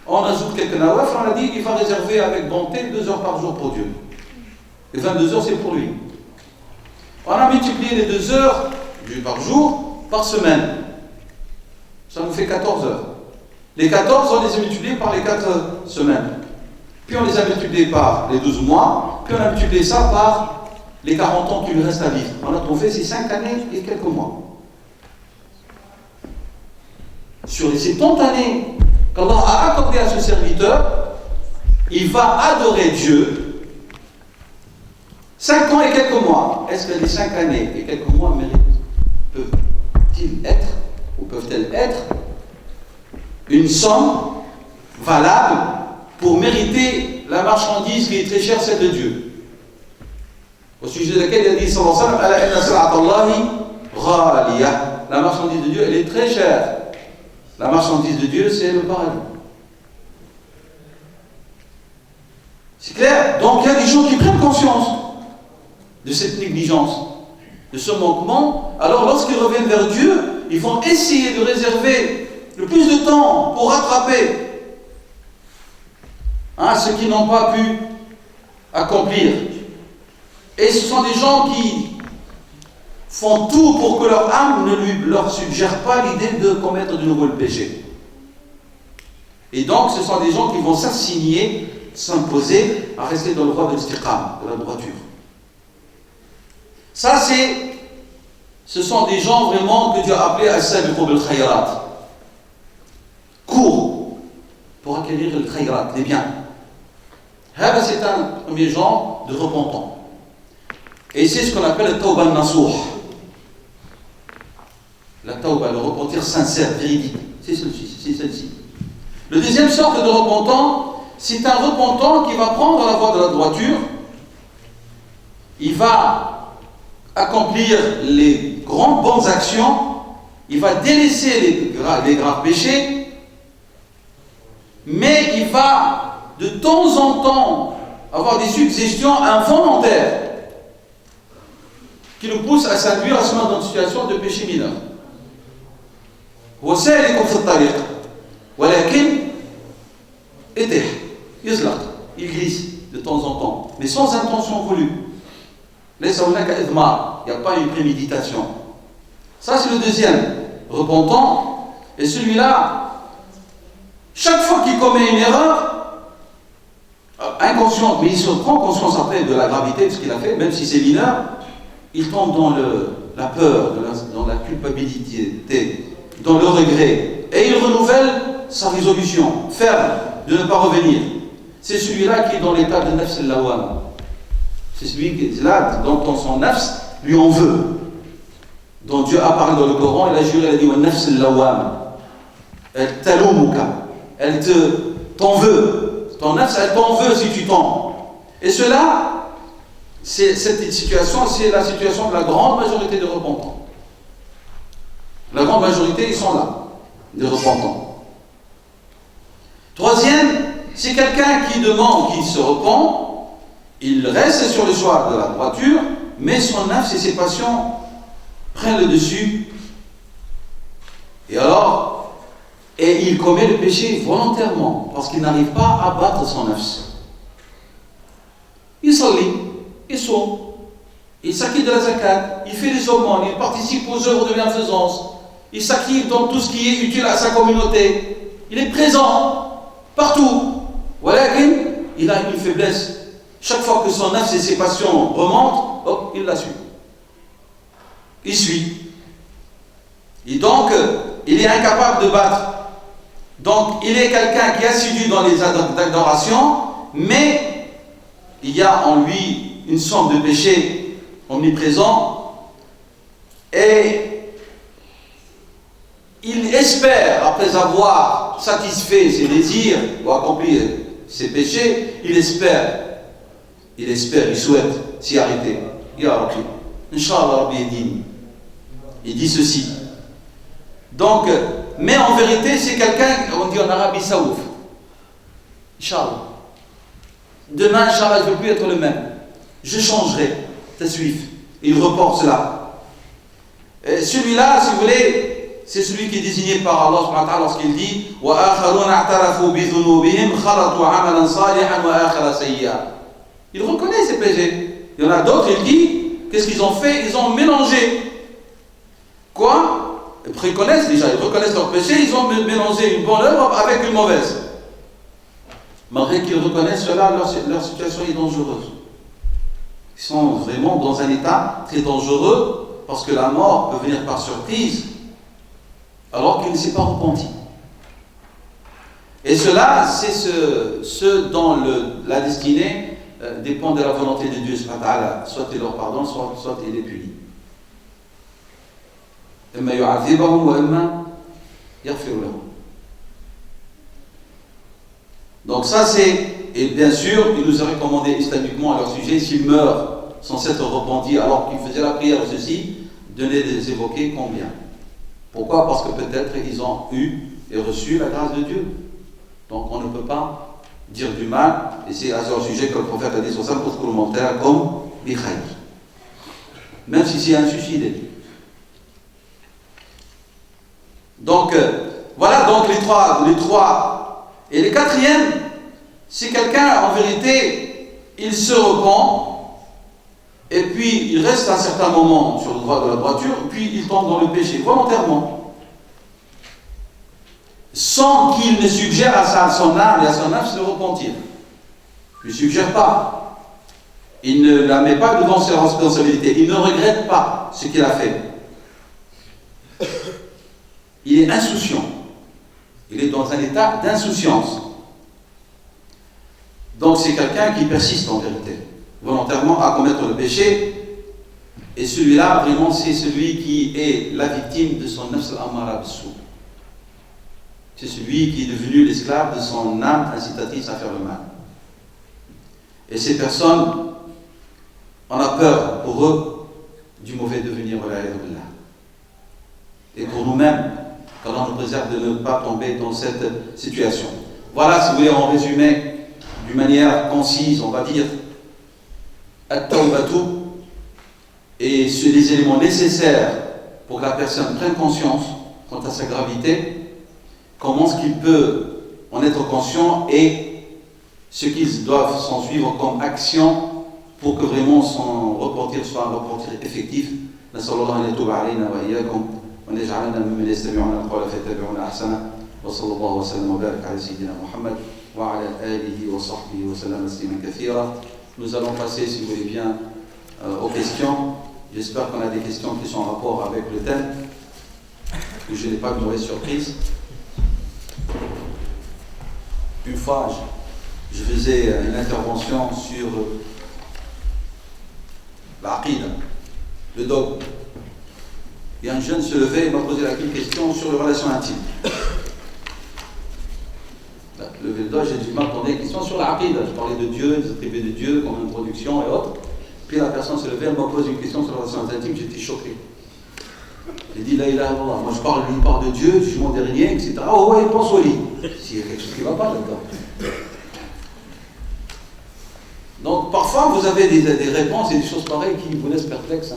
Speaker 1: On ajoute quelques nawaf, on a dit qu'il va réserver avec bonté 2 heures par jour pour Dieu. Et 22 heures, c'est pour lui. On a multiplié les 2 heures par jour par semaine. Ça nous fait 14 heures. Les 14, on les a multipliés par les 4 semaines. Puis on les a multipliés par les 12 mois. Puis on a multiplié ça par les 40 ans qu'il lui reste à vivre. On a trouvé ces 5 années et quelques mois. Sur les 70 années qu'Allah a accordé à ce serviteur, il va adorer Dieu 5 ans et quelques mois. Est-ce que les 5 années et quelques mois peuvent-ils être, ou peuvent-elles être, une somme valable pour mériter la marchandise qui est très chère, c'est de Dieu. Au sujet de laquelle il a dit sallallahu alayhi wa sallam, la marchandise de Dieu, elle est très chère. La marchandise de Dieu, c'est le paradis. C'est clair? Donc il y a des gens qui prennent conscience de cette négligence, de ce manquement. Alors lorsqu'ils reviennent vers Dieu, ils vont essayer de réserver le plus de temps pour rattraper ce qu'ils n'ont pas pu accomplir. Et ce sont des gens qui font tout pour que leur âme ne leur suggère pas l'idée de commettre de nouveau le péché. Et donc ce sont des gens qui vont s'assigner, s'imposer à rester dans le voie de l'istiqam, de la droiture. Ça ce sont des gens vraiment que Dieu a appelés as-sabiqu bil khayrat. Cours pour acquérir le khayrat, les biens. C'est un premier genre de repentant. Et c'est ce qu'on appelle le tawba al-nasuh. La tawba, le repentir sincère, véridique. C'est celle-ci. Le deuxième sorte de repentant, c'est un repentant qui va prendre la voie de la droiture. Il va accomplir les grandes bonnes actions. Il va délaisser les graves péchés. Mais il va de temps en temps avoir des suggestions involontaires qui le poussent à s'induire à se mettre dans une situation de péché mineur. هو سالك في الطريق ولكن إتح يزلق, il glisse de temps en temps, mais sans intention voulue. ليس هناك إضمار, il n'y a pas une préméditation. Ça c'est le deuxième repentant. Et celui-là, chaque fois qu'il commet une erreur inconsciente, mais il se prend conscience après de la gravité de ce qu'il a fait, même si c'est mineur, il tombe dans la peur, dans la culpabilité, dans le regret, et il renouvelle sa résolution ferme de ne pas revenir. C'est celui-là qui est dans l'état de nafs al-lawam. C'est celui qui est là, dont son nafs lui en veut, dont Dieu a parlé dans le Coran. Il a juré, il a dit wa nafs al-lawam, elle talumuka, elle t'en veut, ton nafs elle t'en veut si tu tombes. Et cela, cette situation, c'est la situation de la grande majorité des repentants. La grande majorité, ils sont là, des repentants. Troisième, c'est quelqu'un qui demande, qui se repent, il reste sur le choix de la droiture, mais son nafs et ses passions prennent le dessus. Et il commet le péché volontairement, parce qu'il n'arrive pas à battre son nafs. Il s'allie, il sauve, il s'acquitte de la zakat, il fait des aumônes, il participe aux œuvres de bienfaisance, il s'acquitte dans tout ce qui est utile à sa communauté, il est présent partout. Voilà, il a une faiblesse. Chaque fois que son nafs et ses passions remontent, hop, il la suit. Il suit. Et donc, il est incapable de battre. Donc, il est quelqu'un qui est assidu dans les adorations, mais il y a en lui une somme de péché omniprésent, et il espère, après avoir satisfait ses désirs ou accompli ses péchés, il souhaite s'y arrêter. Ya Rabbi, Inch'Allah Rabbi Edini. Il dit ceci. Donc, mais en vérité, c'est quelqu'un, on dit en arabe, Saouf. Inch'Allah. Demain, Inch'Allah, je ne veux plus être le même. Je changerai. Taswif. Il reporte cela. Et celui-là, si vous voulez, c'est celui qui est désigné par Allah subhanahu wa ta'ala lorsqu'il dit il reconnaît ses péchés. Il y en a d'autres, il dit, qu'est-ce qu'ils ont fait? Ils ont mélangé. Quoi? Ils reconnaissent déjà, ils reconnaissent leurs péchés, ils ont mélangé une bonne œuvre avec une mauvaise. Malgré qu'ils reconnaissent cela, leur situation est dangereuse. Ils sont vraiment dans un état très dangereux, parce que la mort peut venir par surprise, alors qu'il ne s'est pas repenti. Et cela, c'est ceux dont la destinée dépend de la volonté de Dieu, soit il leur pardonne, soit il les punit. Donc ça, c'est Et bien sûr, il nous a recommandé islamiquement à leur sujet, s'ils meurent sans s'être repentis alors qu'ils faisaient la prière ou ceci, de les évoquer combien. Pourquoi? Parce que peut-être ils ont eu et reçu la grâce de Dieu. Donc on ne peut pas dire du mal, et c'est à ce sujet que le prophète a dit sur ça, pour commentaire comme Mikhaïl. Même si c'est un suicidé. Donc, voilà donc les trois. Et le quatrième, c'est quelqu'un, en vérité, il se repent, et puis il reste un certain moment sur le droit de la droiture, puis il tombe dans le péché, volontairement. Sans qu'il ne suggère à son âme et à son nafs de repentir. Il ne suggère pas. Il ne la met pas devant ses responsabilités. Il ne regrette pas ce qu'il a fait. Il est insouciant. Il est dans un état d'insouciance. Donc c'est quelqu'un qui persiste en vérité, volontairement à commettre le péché. Et celui-là, vraiment, c'est celui qui est la victime de son nafs al-ammara bis-sou. C'est celui qui est devenu l'esclave de son âme incitatrice à faire le mal. Et ces personnes, on a peur pour eux du mauvais devenir. Et pour nous-mêmes, quand on nous préserve de ne pas tomber dans cette situation. Voilà, si vous voulez, en résumé, d'une manière concise, on va dire, at-tawbatu, et les éléments nécessaires pour que la personne prenne conscience quant à sa gravité, comment est-ce qu'il peut en être conscient et ce qu'ils doivent s'en suivre comme action pour que vraiment son repentir soit un repentir effectif. Nasallallahu an yatuba alayna wa iyyakum wa naj'alna mimman yastami'una al-qawla fayattabi'una ahsana wa sallallahu wa sallam wa barak ala sayyidina Muhammad wa ala alihi wa sahbihi wa sallam tasliman kathira. Nous allons passer, si vous voulez bien, aux questions. J'espère qu'on a des questions qui sont en rapport avec le thème, que je n'ai pas de mauvaise surprise. Une fois, je faisais une intervention sur l'aqida, le dogme. Et un jeune se levait et m'a posé la question sur les relations intimes. Le doigt, j'ai dû m'attendre des questions sur l'aqida. Je parlais de Dieu, des attributs de Dieu, comme introduction et autres. Puis la personne se levait, elle m'a posé une question sur les relations intimes, j'étais choqué. J'ai dit, là, il a Allah. Moi, je parle, lui, il parle de Dieu, du jugement dernier, etc. Oh, ouais, il pense au lit. S'il y a quelque chose qui ne va pas là-dedans. Donc, parfois, vous avez des réponses et des choses pareilles qui vous laissent perplexes.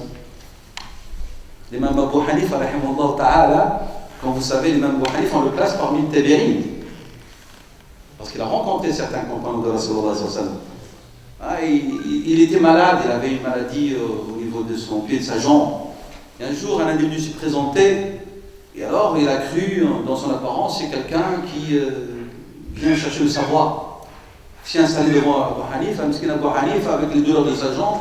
Speaker 1: L'imam Abu Hanifa, rahimahullah ta'ala, comme vous savez, l'imam Abu Hanifa, on le classe parmi les tabi'in. Parce qu'il a rencontré certains compagnons de Rasulullah sallallahu alayhi wa sallam. Il était malade, il avait une maladie au niveau de son pied, de sa jambe. Et un jour, un individu s'est présenté, et alors il a cru, dans son apparence, c'est quelqu'un qui vient chercher le savoir. Il s'est installé devant Abu Hanifa, Abu Hanifa, avec les douleurs de sa jambe,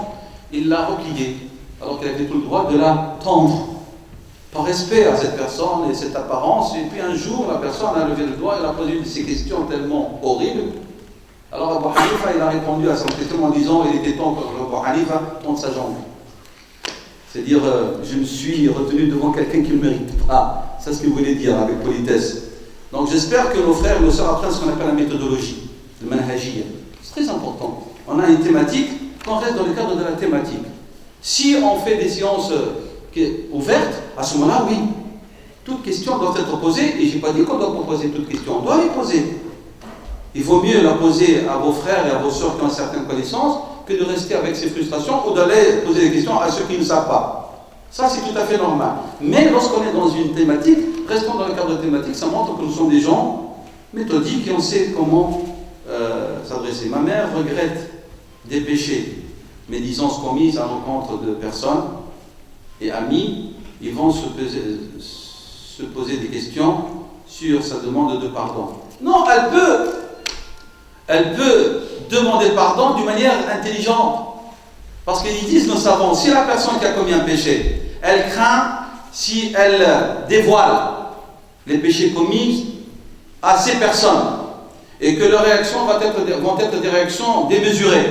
Speaker 1: il l'a replié, alors qu'il avait tout le droit de la tendre, par respect à cette personne et cette apparence. Et puis un jour, la personne a levé le doigt, elle a posé une de ces questions tellement horribles. Alors Abu Hanifa, il a répondu à son question en disant, il était temps que Abu Hanifa tende sa jambe. C'est-à-dire, je me suis retenu devant quelqu'un qui ne mérite pas. C'est ce qu'il voulait dire avec politesse. Donc j'espère que nos frères et nos sœurs apprennent ce qu'on appelle la méthodologie, le manhajiyya. C'est très important. On a une thématique, on reste dans le cadre de la thématique. Si on fait des séances ouvertes, à ce moment-là, oui, toute question doit être posée, et je n'ai pas dit qu'on doit pas poser toute question, on doit les poser. Il vaut mieux la poser à vos frères et à vos sœurs qui ont certaines connaissances, que de rester avec ces frustrations ou d'aller poser des questions à ceux qui ne savent pas. Ça, c'est tout à fait normal. Mais lorsqu'on est dans une thématique, restons dans le cadre de thématique, ça montre que nous sommes des gens méthodiques et on sait comment s'adresser. Ma mère regrette des péchés, médisances commises à l'encontre de personnes et amis. Ils vont se poser des questions sur sa demande de pardon. Non, elle peut demander pardon d'une manière intelligente. Parce qu'ils disent, nos savants, si la personne qui a commis un péché, elle craint, si elle dévoile les péchés commis à ces personnes, et que leurs réactions vont être des réactions démesurées,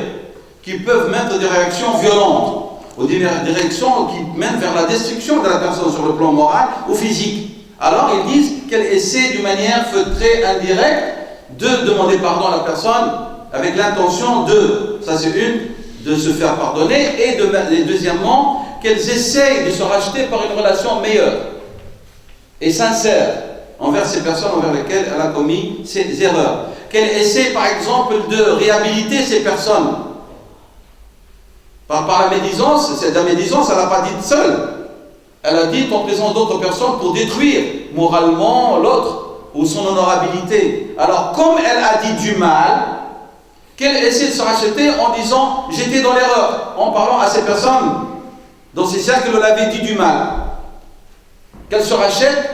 Speaker 1: qui peuvent mettre des réactions violentes, ou des réactions qui mènent vers la destruction de la personne sur le plan moral ou physique. Alors ils disent qu'elle essaie d'une manière feutrée, indirecte, de demander pardon à la personne avec l'intention ça c'est une, de se faire pardonner, et deuxièmement, qu'elles essayent de se racheter par une relation meilleure et sincère envers ces personnes envers lesquelles elle a commis ces erreurs. Qu'elle essaie par exemple de réhabiliter ces personnes. Par la médisance, la médisance, elle n'a pas dit seule. Elle a dit en présence d'autres personnes pour détruire moralement l'autre ou son honorabilité. Alors comme elle a dit du mal, qu'elle essaie de se racheter en disant j'étais dans l'erreur, en parlant à ces personnes dans ces cercles où elle avait dit du mal. Qu'elle se rachète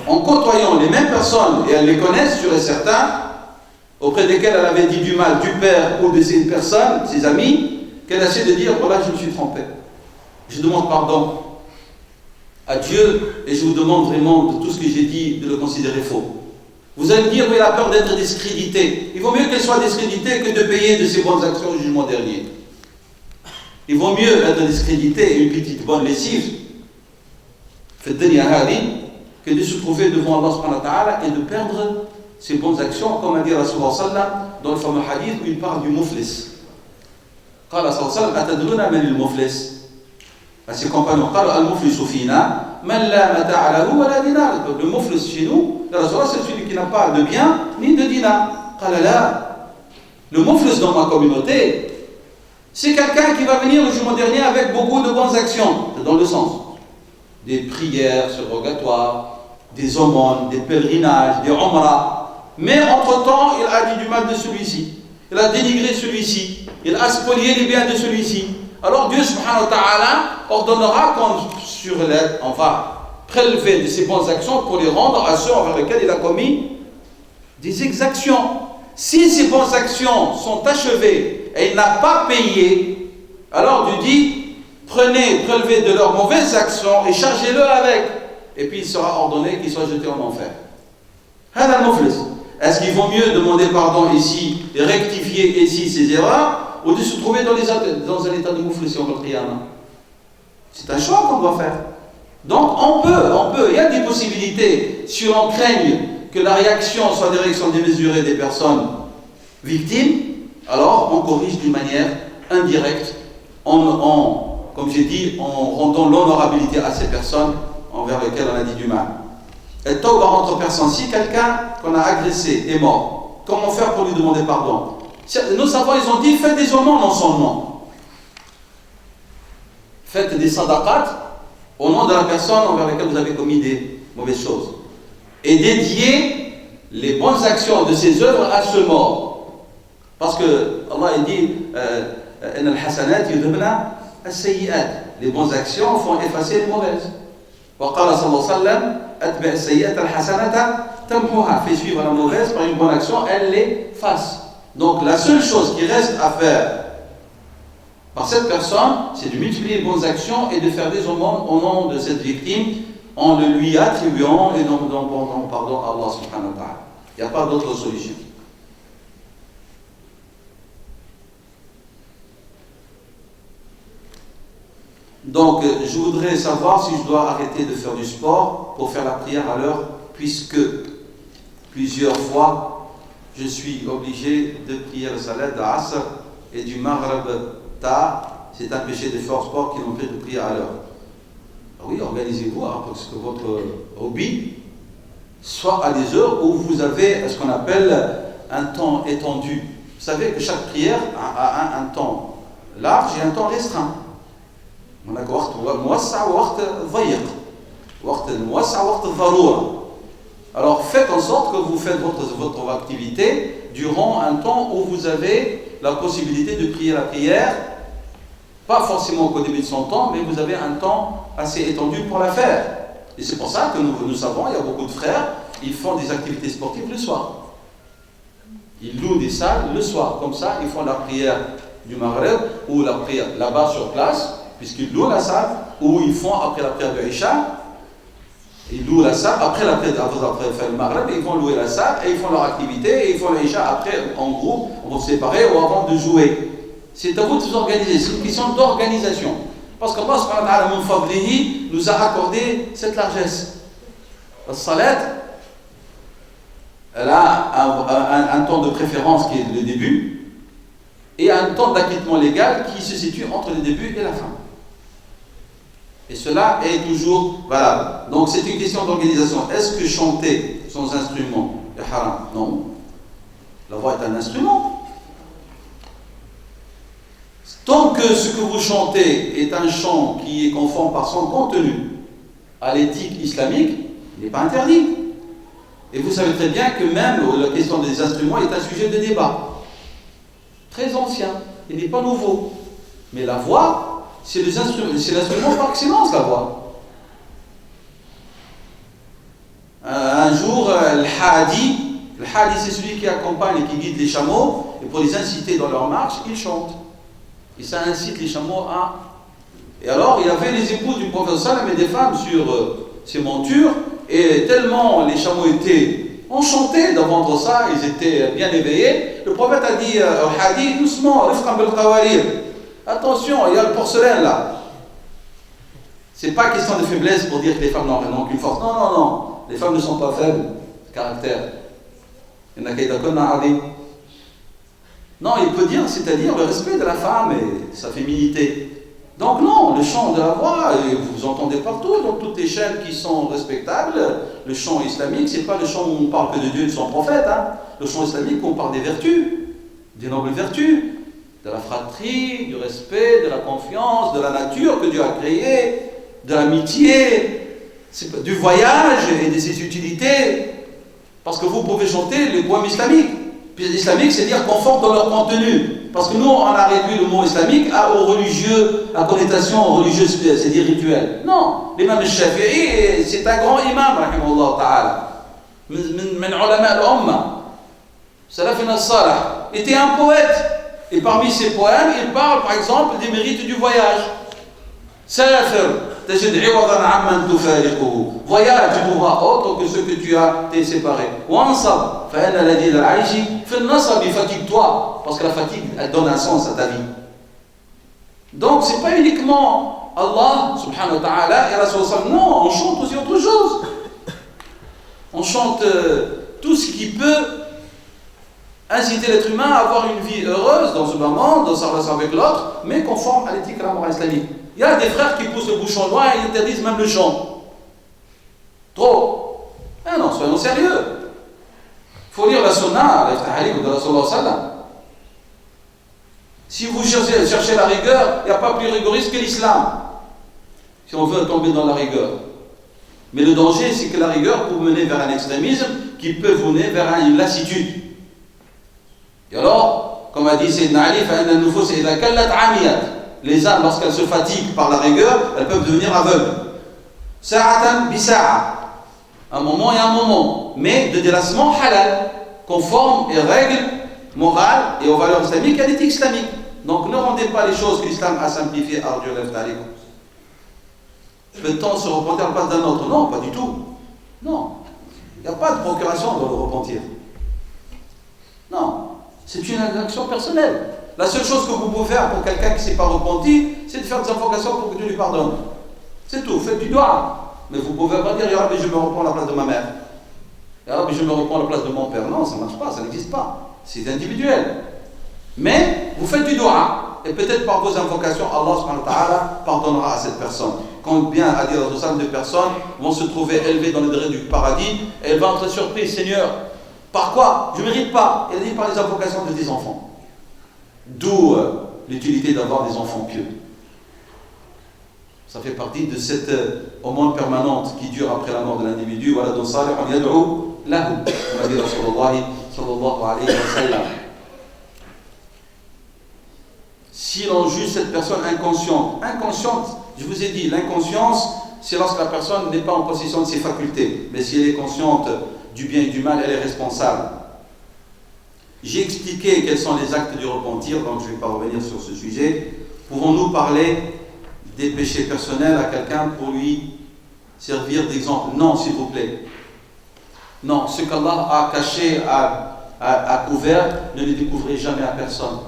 Speaker 1: en côtoyant les mêmes personnes, et elle les connaît sûr et certain, auprès desquelles elle avait dit du mal du père ou de ces personnes, ses amis, qu'elle essaie de dire voilà, je me suis trompé. Je demande pardon à Dieu et je vous demande vraiment de tout ce que j'ai dit de le considérer faux. Vous allez me dire, oui, elle a peur d'être discréditée. Il vaut mieux qu'elle soit discréditée que de payer de ses bonnes actions au jugement dernier. Il vaut mieux être discrédité et une petite bonne lessive, fait dunya hadi, que de se trouver devant Allah subhanahu wa ta'ala et de perdre ses bonnes actions, comme a dit Rasulullah sallam dans le fameux hadith où il parle du muflis. قال صلى الله عليه وسلم أتدرون من المفلس؟ À ses compagnons, قالوا المفلس فينا من لا متاع له ولا دينار. Le muflis chez nous, le Rasulullah, c'est celui qui n'a pas de bien ni de dinar. قال لا. Le muflis dans ma communauté, c'est quelqu'un qui va venir le jour dernier avec beaucoup de bonnes actions, dans le sens des prières surrogatoires, des aumônes, des pèlerinages, des umrah. Mais entre-temps, il a dit du mal de celui-ci. Il a dénigré celui-ci. Il a spolié les biens de celui-ci. Alors Dieu subhanahu wa ta'ala ordonnera on va prélever de ses bonnes actions pour les rendre à ceux envers lesquels il a commis des exactions. Si ces bonnes actions sont achevées et il n'a pas payé, alors Dieu dit prélevez de leurs mauvaises actions et chargez-le avec. Et puis il sera ordonné qu'il soit jeté en enfer. Hada al-muflis. Est-ce qu'il vaut mieux demander pardon ici et rectifier ici ses erreurs ou de se trouver dans un état de muflis sur le qiyamah? C'est un choix qu'on doit faire. Donc on peut, il y a des possibilités. Si l'on craigne que la réaction soit des réactions démesurées des personnes victimes, alors on corrige d'une manière indirecte, comme j'ai dit, en rendant l'honorabilité à ces personnes envers lesquelles on a dit du mal. Et tauba entre personnes, si quelqu'un qu'on a agressé est mort, comment faire pour lui demander pardon? Nos savants, ils ont dit, faites des aumônes en son nom. Faites des sadaqat au nom de la personne envers laquelle vous avez commis des mauvaises choses. Et dédiez les bonnes actions de ses œuvres à ce mort. Parce que Allah dit, les bonnes actions font effacer les mauvaises. وقال صلى الله عليه وسلم أتبع السيئة الحسنة تمحوها. Fais suivre la mauvaise par une bonne action, elle l'efface. Donc la seule chose qui reste à faire par cette personne, c'est de multiplier les bonnes actions et de faire des aumônes au nom de cette victime en le lui attribuant et en demandant pardon à Allah subhanahu wa ta'ala. Il n'y a pas d'autre solution. Donc, je voudrais savoir si je dois arrêter de faire du sport pour faire la prière à l'heure, puisque plusieurs fois, je suis obligé de prier le salat de Asr et du Maghrib tard. C'est un péché de faire sport qui m'empêche de prier à l'heure. Oui, organisez-vous parce que votre hobby soit à des heures où vous avez ce qu'on appelle un temps étendu. Vous savez que chaque prière a un temps large et un temps restreint. هناك وقت موسع ووقت ضيق وقت موسع ووقت ضرورة. Alors faites en sorte que vous faites votre activité durant un temps où vous avez la possibilité de prier la prière, pas forcément qu'au début de son temps, mais vous avez un temps assez étendu pour la faire. Et c'est pour ça que nous savons, il y a beaucoup de frères, ils font des activités sportives le soir. Ils louent des salles le soir, comme ça ils font la prière du Maghreb ou la prière là-bas sur place, puisqu'ils louent la salle, ou ils font après la prière de Isha, ils louent la salle, après faire le Maghreb, ils vont louer la salle, et ils font leur activité, et ils font l'Isha après, en groupe, on va se séparer, ou avant de jouer. C'est à vous de vous organiser, c'est une question d'organisation. Parce qu'Allah subhanahu wa ta'ala, min fadlihi, nous a accordé cette largesse. La salat, elle a un temps de préférence qui est le début, et un temps d'acquittement légal qui se situe entre le début et la fin. Et cela est toujours valable. Donc c'est une question d'organisation. Est-ce que chanter sans instrument est haram? Non. La voix est un instrument. Tant que ce que vous chantez est un chant qui est conforme par son contenu à l'éthique islamique, il n'est pas interdit. Et vous savez très bien que même la question des instruments est un sujet de débat. Très ancien. Il n'est pas nouveau. Mais la voix, c'est l'instrument par excellence, la voix. Un jour, le hadi c'est celui qui accompagne et qui guide les chameaux, et pour les inciter dans leur marche, il chante. Et ça incite les chameaux à... Et alors, il y avait les épouses du prophète sallam et des femmes sur ces montures, et tellement les chameaux étaient enchantés d'entendre ça, ils étaient bien éveillés. Le prophète a dit au hadi, doucement, rifqan bil qawarir. Attention, il y a le porcelaine là. C'est pas question de faiblesse pour dire que les femmes n'ont qu'une force. Non, non, non. Les femmes ne sont pas faibles de caractère. Non, il peut dire, c'est-à-dire le respect de la femme et sa féminité. Donc non, le chant de la voix, vous entendez partout, dans toutes les chaînes qui sont respectables, le chant islamique, c'est pas le chant où on parle que de Dieu et de son prophète. Le chant islamique, où on parle des vertus, des nobles vertus, de la fratrie, du respect, de la confiance, de la nature que Dieu a créée, de l'amitié, du voyage et de ses utilités. Parce que vous pouvez chanter les poèmes islamiques. Puis l'islamique, c'est dire conforme dans leur contenu. Parce que nous, on a réduit le mot islamique aux religieux, à connotation religieuse, c'est-à-dire rituelle. Non, l'imam al-Shafi'i, c'est un grand imam, rahimahullah ta'ala. Min ulama al-umma. Salafina al-Salah. Il était un poète. Et parmi ses poèmes, il parle, par exemple, des mérites du voyage. Safir. Voyage, tu trouveras autre que ceux que tu as été séparé. Fatigue-toi, parce que la fatigue, elle donne un sens à ta vie. Donc, c'est pas uniquement Allah, subhanahu wa ta'ala, et Rasul sallam. Non, on chante aussi autre chose. On chante tout ce qui peut inciter l'être humain à avoir une vie heureuse dans ce moment, dans sa relation avec l'autre, mais conforme à l'éthique et à la morale islamique. Il y a des frères qui poussent le bouchon loin et ils interdisent même le chant. Trop. Ah non, soyons sérieux. Il faut lire la sunna, l'Iftahalik de Rasulullah sallam. Si vous cherchez la rigueur, il n'y a pas plus rigoriste que l'islam. Si on veut tomber dans la rigueur. Mais le danger, c'est que la rigueur peut mener vers un extrémisme qui peut vous mener vers une lassitude. Et alors, comme a dit Sayyidina Ali, les âmes, lorsqu'elles se fatiguent par la rigueur, elles peuvent devenir aveugles. Sa'atan bisa'a. Un moment et un moment. Mais de délassement halal, conforme aux règles morales et aux valeurs islamiques et à l'éthique islamique. Donc ne rendez pas les choses que l'islam a simplifiées à Dieu l'Eftalik. Peut-on se repentir à la place d'un autre? Non, pas du tout. Non. Il n'y a pas de procuration dans le repentir. Non. C'est une action personnelle. La seule chose que vous pouvez faire pour quelqu'un qui ne s'est pas repenti, c'est de faire des invocations pour que Dieu lui pardonne. C'est tout, faites du doigt. Mais vous ne pouvez pas dire, Ya Rabbi, je me reprends à la place de ma mère. Ya Rabbi, je me reprends à la place de mon père. Non, ça ne marche pas, ça n'existe pas. C'est individuel. Mais vous faites du doigt, et peut-être par vos invocations, Allah subhanahu wa ta'ala pardonnera à cette personne. Quand bien à dire de personnes vont se trouver élevées dans les degrés du paradis, et elles vont être surprises, Seigneur. Par quoi? Je ne mérite pas. Elle dit par les invocations de tes enfants. D'où l'utilité d'avoir des enfants pieux. Ça fait partie de cette aumône permanente qui dure après la mort de l'individu. Voilà, dans ça, on yad'u lahu. On va dire Rasulullah sallallahu alayhi wa sallam. Si l'on juge cette personne inconsciente, je vous ai dit, l'inconscience, c'est lorsque la personne n'est pas en possession de ses facultés. Mais si elle est consciente du bien et du mal, elle est responsable. J'ai expliqué quels sont les actes du repentir, donc je ne vais pas revenir sur ce sujet. Pouvons-nous parler des péchés personnels à quelqu'un pour lui servir d'exemple? Non, s'il vous plaît. Non, ce qu'Allah a caché, a couvert, ne le découvrez jamais à personne.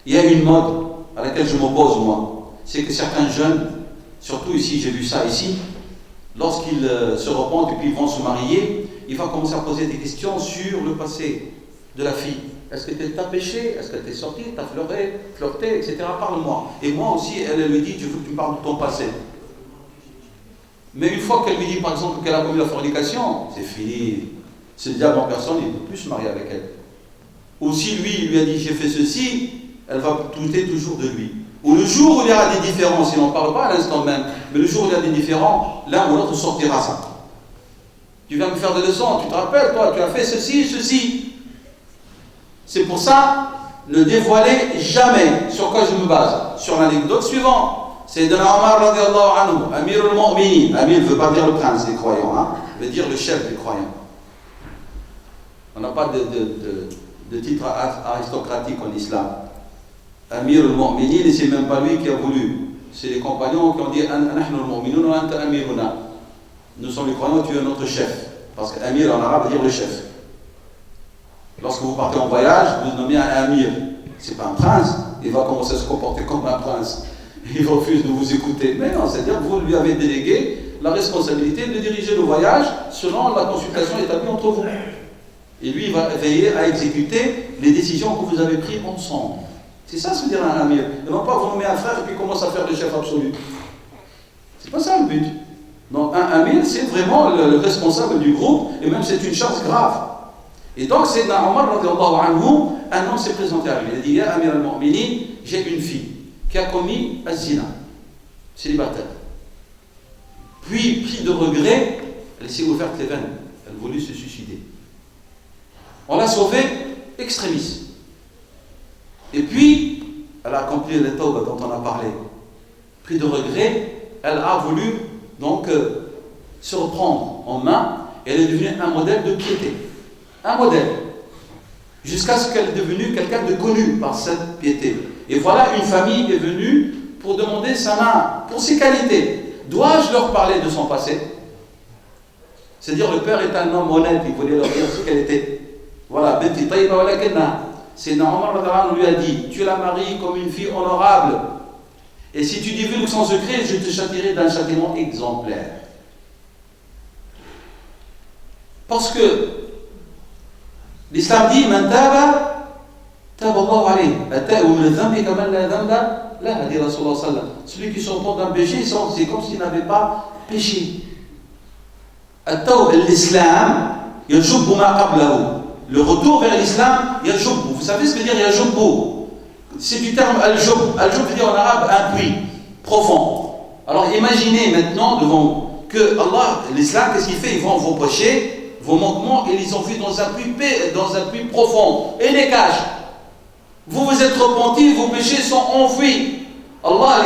Speaker 1: Il y a une mode à laquelle je m'oppose, moi. C'est que certains jeunes, surtout ici, j'ai vu ça ici, lorsqu'ils se repentent et puis ils vont se marier, il va commencer à poser des questions sur le passé de la fille. Est-ce que tu as péché? Est-ce qu'elle t'est sortie? Tu as flirté, etc. Parle-moi. Et moi aussi, elle lui dit, je veux que tu me parles de ton passé. Mais une fois qu'elle lui dit, par exemple, qu'elle a commis la fornication, c'est fini. C'est le diable en personne, il ne peut plus se marier avec elle. Ou si lui, il lui a dit, j'ai fait ceci, elle va douter toujours de lui. Ou le jour où il y aura des différences, il n'en parle pas à l'instant même, mais le jour où il y a des différends, l'un ou l'autre sortira ça. Tu viens me faire des leçons, tu te rappelles, toi, tu as fait ceci, ceci. C'est pour ça, ne dévoilez jamais sur quoi je me base. Sur l'anecdote suivante. Sayyidina Omar radiallahu anhu, Amir al-Mu'minin. Amir ne veut pas dire le prince des croyants, hein, veut dire le chef des croyants. On n'a pas de titre aristocratique en islam. Amir al-Mu'minin, et c'est même pas lui qui a voulu. C'est les compagnons qui ont dit Nahnu al-Mu'minun wa anta amiruna. Nous sommes les croyants, tu es notre chef. Parce qu'Amir en arabe veut dire le chef. Lorsque vous partez en voyage, vous nommez un Amir. C'est pas un prince, il va commencer à se comporter comme un prince. Il refuse de vous écouter. Mais non, c'est-à-dire que vous lui avez délégué la responsabilité de diriger le voyage selon la consultation établie entre vous. Et lui, il va veiller à exécuter les décisions que vous avez prises ensemble. C'est ça, se dire un Amir. Et non pas vous nommez un frère et puis commence à faire le chef absolu. C'est pas ça le but. Donc un Amir, c'est vraiment le responsable du groupe, et même c'est une charge grave. Et donc, c'est dans Omar, un homme s'est présenté à lui. Il a dit, Ya Amir al-Mu'minin, j'ai une fille qui a commis az-zina, célibataire. Puis, pris de regret, elle s'est ouverte les veines. Elle voulut se suicider. On l'a sauvée, extrémiste. Et puis, elle a accompli le tawbah dont on a parlé. Pris de regret, elle a voulu donc se reprendre en main, et elle est devenue un modèle de piété. Un modèle. Jusqu'à ce qu'elle est devenue quelqu'un de connu par cette piété. Et voilà, une famille est venue pour demander sa main, pour ses qualités. Dois-je leur parler de son passé? C'est-à-dire, le père est un homme honnête, il voulait leur dire ce qu'elle était. Voilà, Benti Taïba wa lakenna. C'est Omar lui a dit, tu la maries comme une fille honorable. Et si tu divulgues son secret, je te châtierai d'un châtiment exemplaire. Parce que l'islam dit, Man taba, taba Allahu alayhi. Ata'u min dhanbi kama la dhanba la, a dit Rasulullah sallam. Celui qui se repent d'un péché, c'est comme s'il n'avait pas péché. L'islam, yajubbu ma qablahu. Le retour vers l'islam, yajubbu. Vous savez ce que veut dire yajubbu? C'est du terme al-jub. Al-jub veut dire en arabe un puits profond. Alors imaginez maintenant devant que Allah, l'islam, qu'est-ce qu'il fait? Ils vont vos péchés, vos manquements, et ils les ont vus dans un puits profond, et les cache. Vous vous êtes repentis, vos péchés sont enfouis. Allah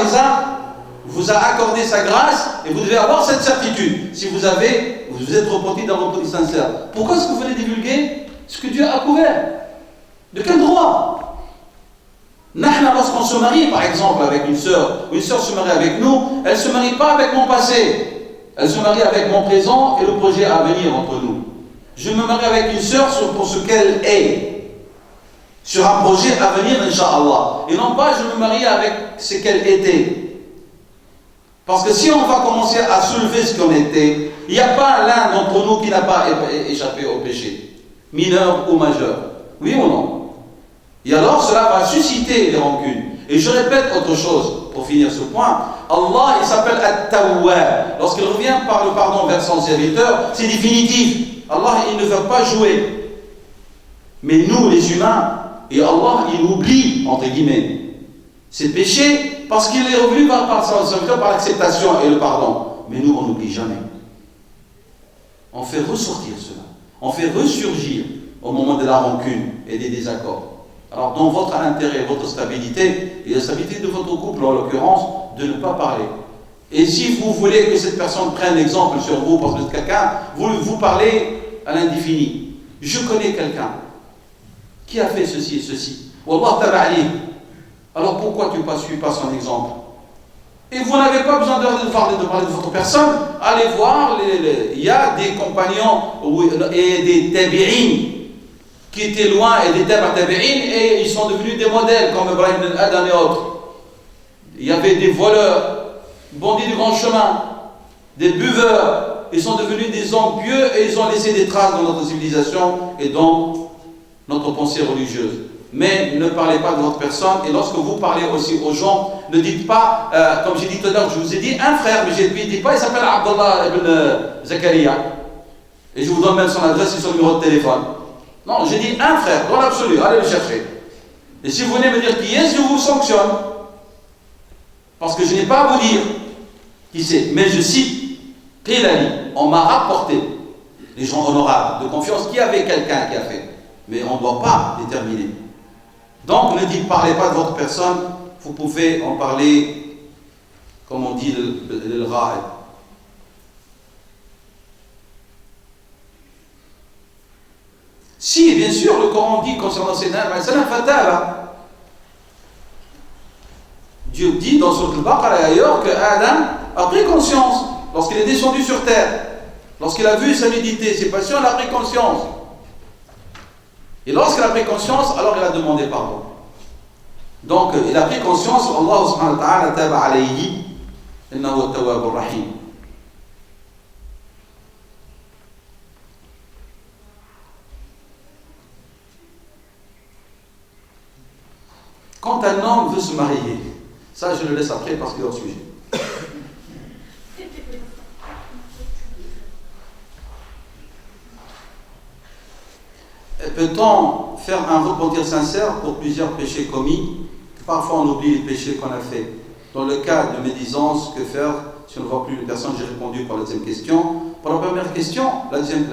Speaker 1: vous a accordé sa grâce, et vous devez avoir cette certitude. Si vous êtes repentis d'un repenti sincère. Pourquoi est-ce que vous venez divulguer ce que Dieu a couvert? De quel droit? Lorsqu'on se marie, par exemple, avec une sœur, ou une sœur se marie avec nous, elle ne se marie pas avec mon passé. Elle se marie avec mon présent et le projet à venir entre nous. Je me marie avec une sœur pour ce qu'elle est, sur un projet à venir, Inch'Allah. Et non pas je me marie avec ce qu'elle était. Parce que si on va commencer à soulever ce qu'on était, il n'y a pas l'un d'entre nous qui n'a pas échappé au péché, mineur ou majeur. Oui ou non? Et alors cela va susciter des rancunes. Et je répète autre chose pour finir ce point. Allah, il s'appelle At-Tawwab. Lorsqu'il revient par le pardon vers son serviteur, c'est définitif. Allah, il ne veut pas jouer. Mais nous, les humains, et Allah, il oublie, entre guillemets, ses péchés parce qu'il est revenu par son serviteur, par l'acceptation et le pardon. Mais nous, on n'oublie jamais. On fait ressortir cela. On fait ressurgir au moment de la rancune et des désaccords. Alors, dans votre intérêt, votre stabilité, et la stabilité de votre couple en l'occurrence, de ne pas parler. Et si vous voulez que cette personne prenne exemple sur vous, parce que vous êtes quelqu'un, vous parlez à l'indéfini. Je connais quelqu'un qui a fait ceci et ceci. Wallah taba'ali. Alors pourquoi tu ne suis pas son exemple? Et vous n'avez pas besoin de parler de votre personne. Allez voir, il y a des compagnons et des tabi'in qui étaient loin, et des tabi'in, et ils sont devenus des modèles comme Ibrahim ibn Adam et autres. Il y avait des voleurs, bandits du grand chemin, des buveurs, ils sont devenus des hommes pieux et ils ont laissé des traces dans notre civilisation et dans notre pensée religieuse. Mais ne parlez pas de votre personne, et lorsque vous parlez aussi aux gens, ne dites pas, comme j'ai dit tout à l'heure, je vous ai dit un frère, mais je ne dis pas, il s'appelle Abdallah ibn Zakaria. Et je vous donne même son adresse et son numéro de téléphone. Non, j'ai dit un frère, dans l'absolu, allez le chercher. Et si vous venez me dire qui est, je vous sanctionne. Parce que je n'ai pas à vous dire qui c'est. Mais je cite, Qilali, on m'a rapporté, les gens honorables, de confiance, qu'il y avait quelqu'un qui a fait. Mais on ne doit pas déterminer. Donc ne parlez pas de votre personne, vous pouvez en parler, comme on dit, le ra'id. Si, bien sûr, le Coran dit concernant ces nains, c'est un fatal. Dieu dit dans Sourate Al-Baqarah et ailleurs que Adam a pris conscience lorsqu'il est descendu sur terre, lorsqu'il a vu sa nudité, ses passions, il a pris conscience. Et lorsqu'il a pris conscience, alors il a demandé pardon. Donc il a pris conscience, Allah subhanahu wa ta'ala taba alayhi, innahu at-tawwabur rahim. Quand un homme veut se marier, ça je le laisse après parce qu'il est hors sujet. Peut-on faire un repentir sincère pour plusieurs péchés commis? Parfois on oublie les péchés qu'on a faits. Dans le cas de médisance, que faire si on ne voit plus les personnes? J'ai répondu pour la deuxième question. Pour la première question, la deuxième,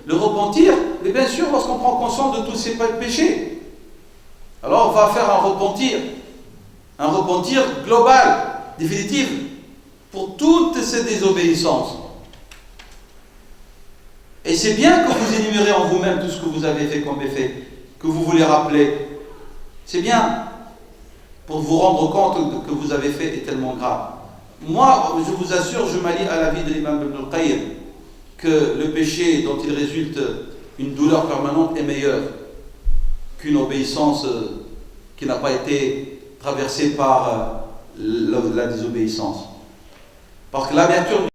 Speaker 1: le repentir, mais bien sûr lorsqu'on prend conscience de tous ces péchés. Alors on va faire un repentir global, définitif, pour toutes ces désobéissances. Et c'est bien que vous énumérez en vous-même tout ce que vous avez fait comme méfait, que vous voulez rappeler. C'est bien, pour vous rendre compte que vous avez fait est tellement grave. Moi, je vous assure, je m'allie à l'avis de l'imam Ibn al-Qayyim, que le péché dont il résulte une douleur permanente est meilleur qu'une obéissance qui n'a pas été traversée par la désobéissance. Parce que l'amertume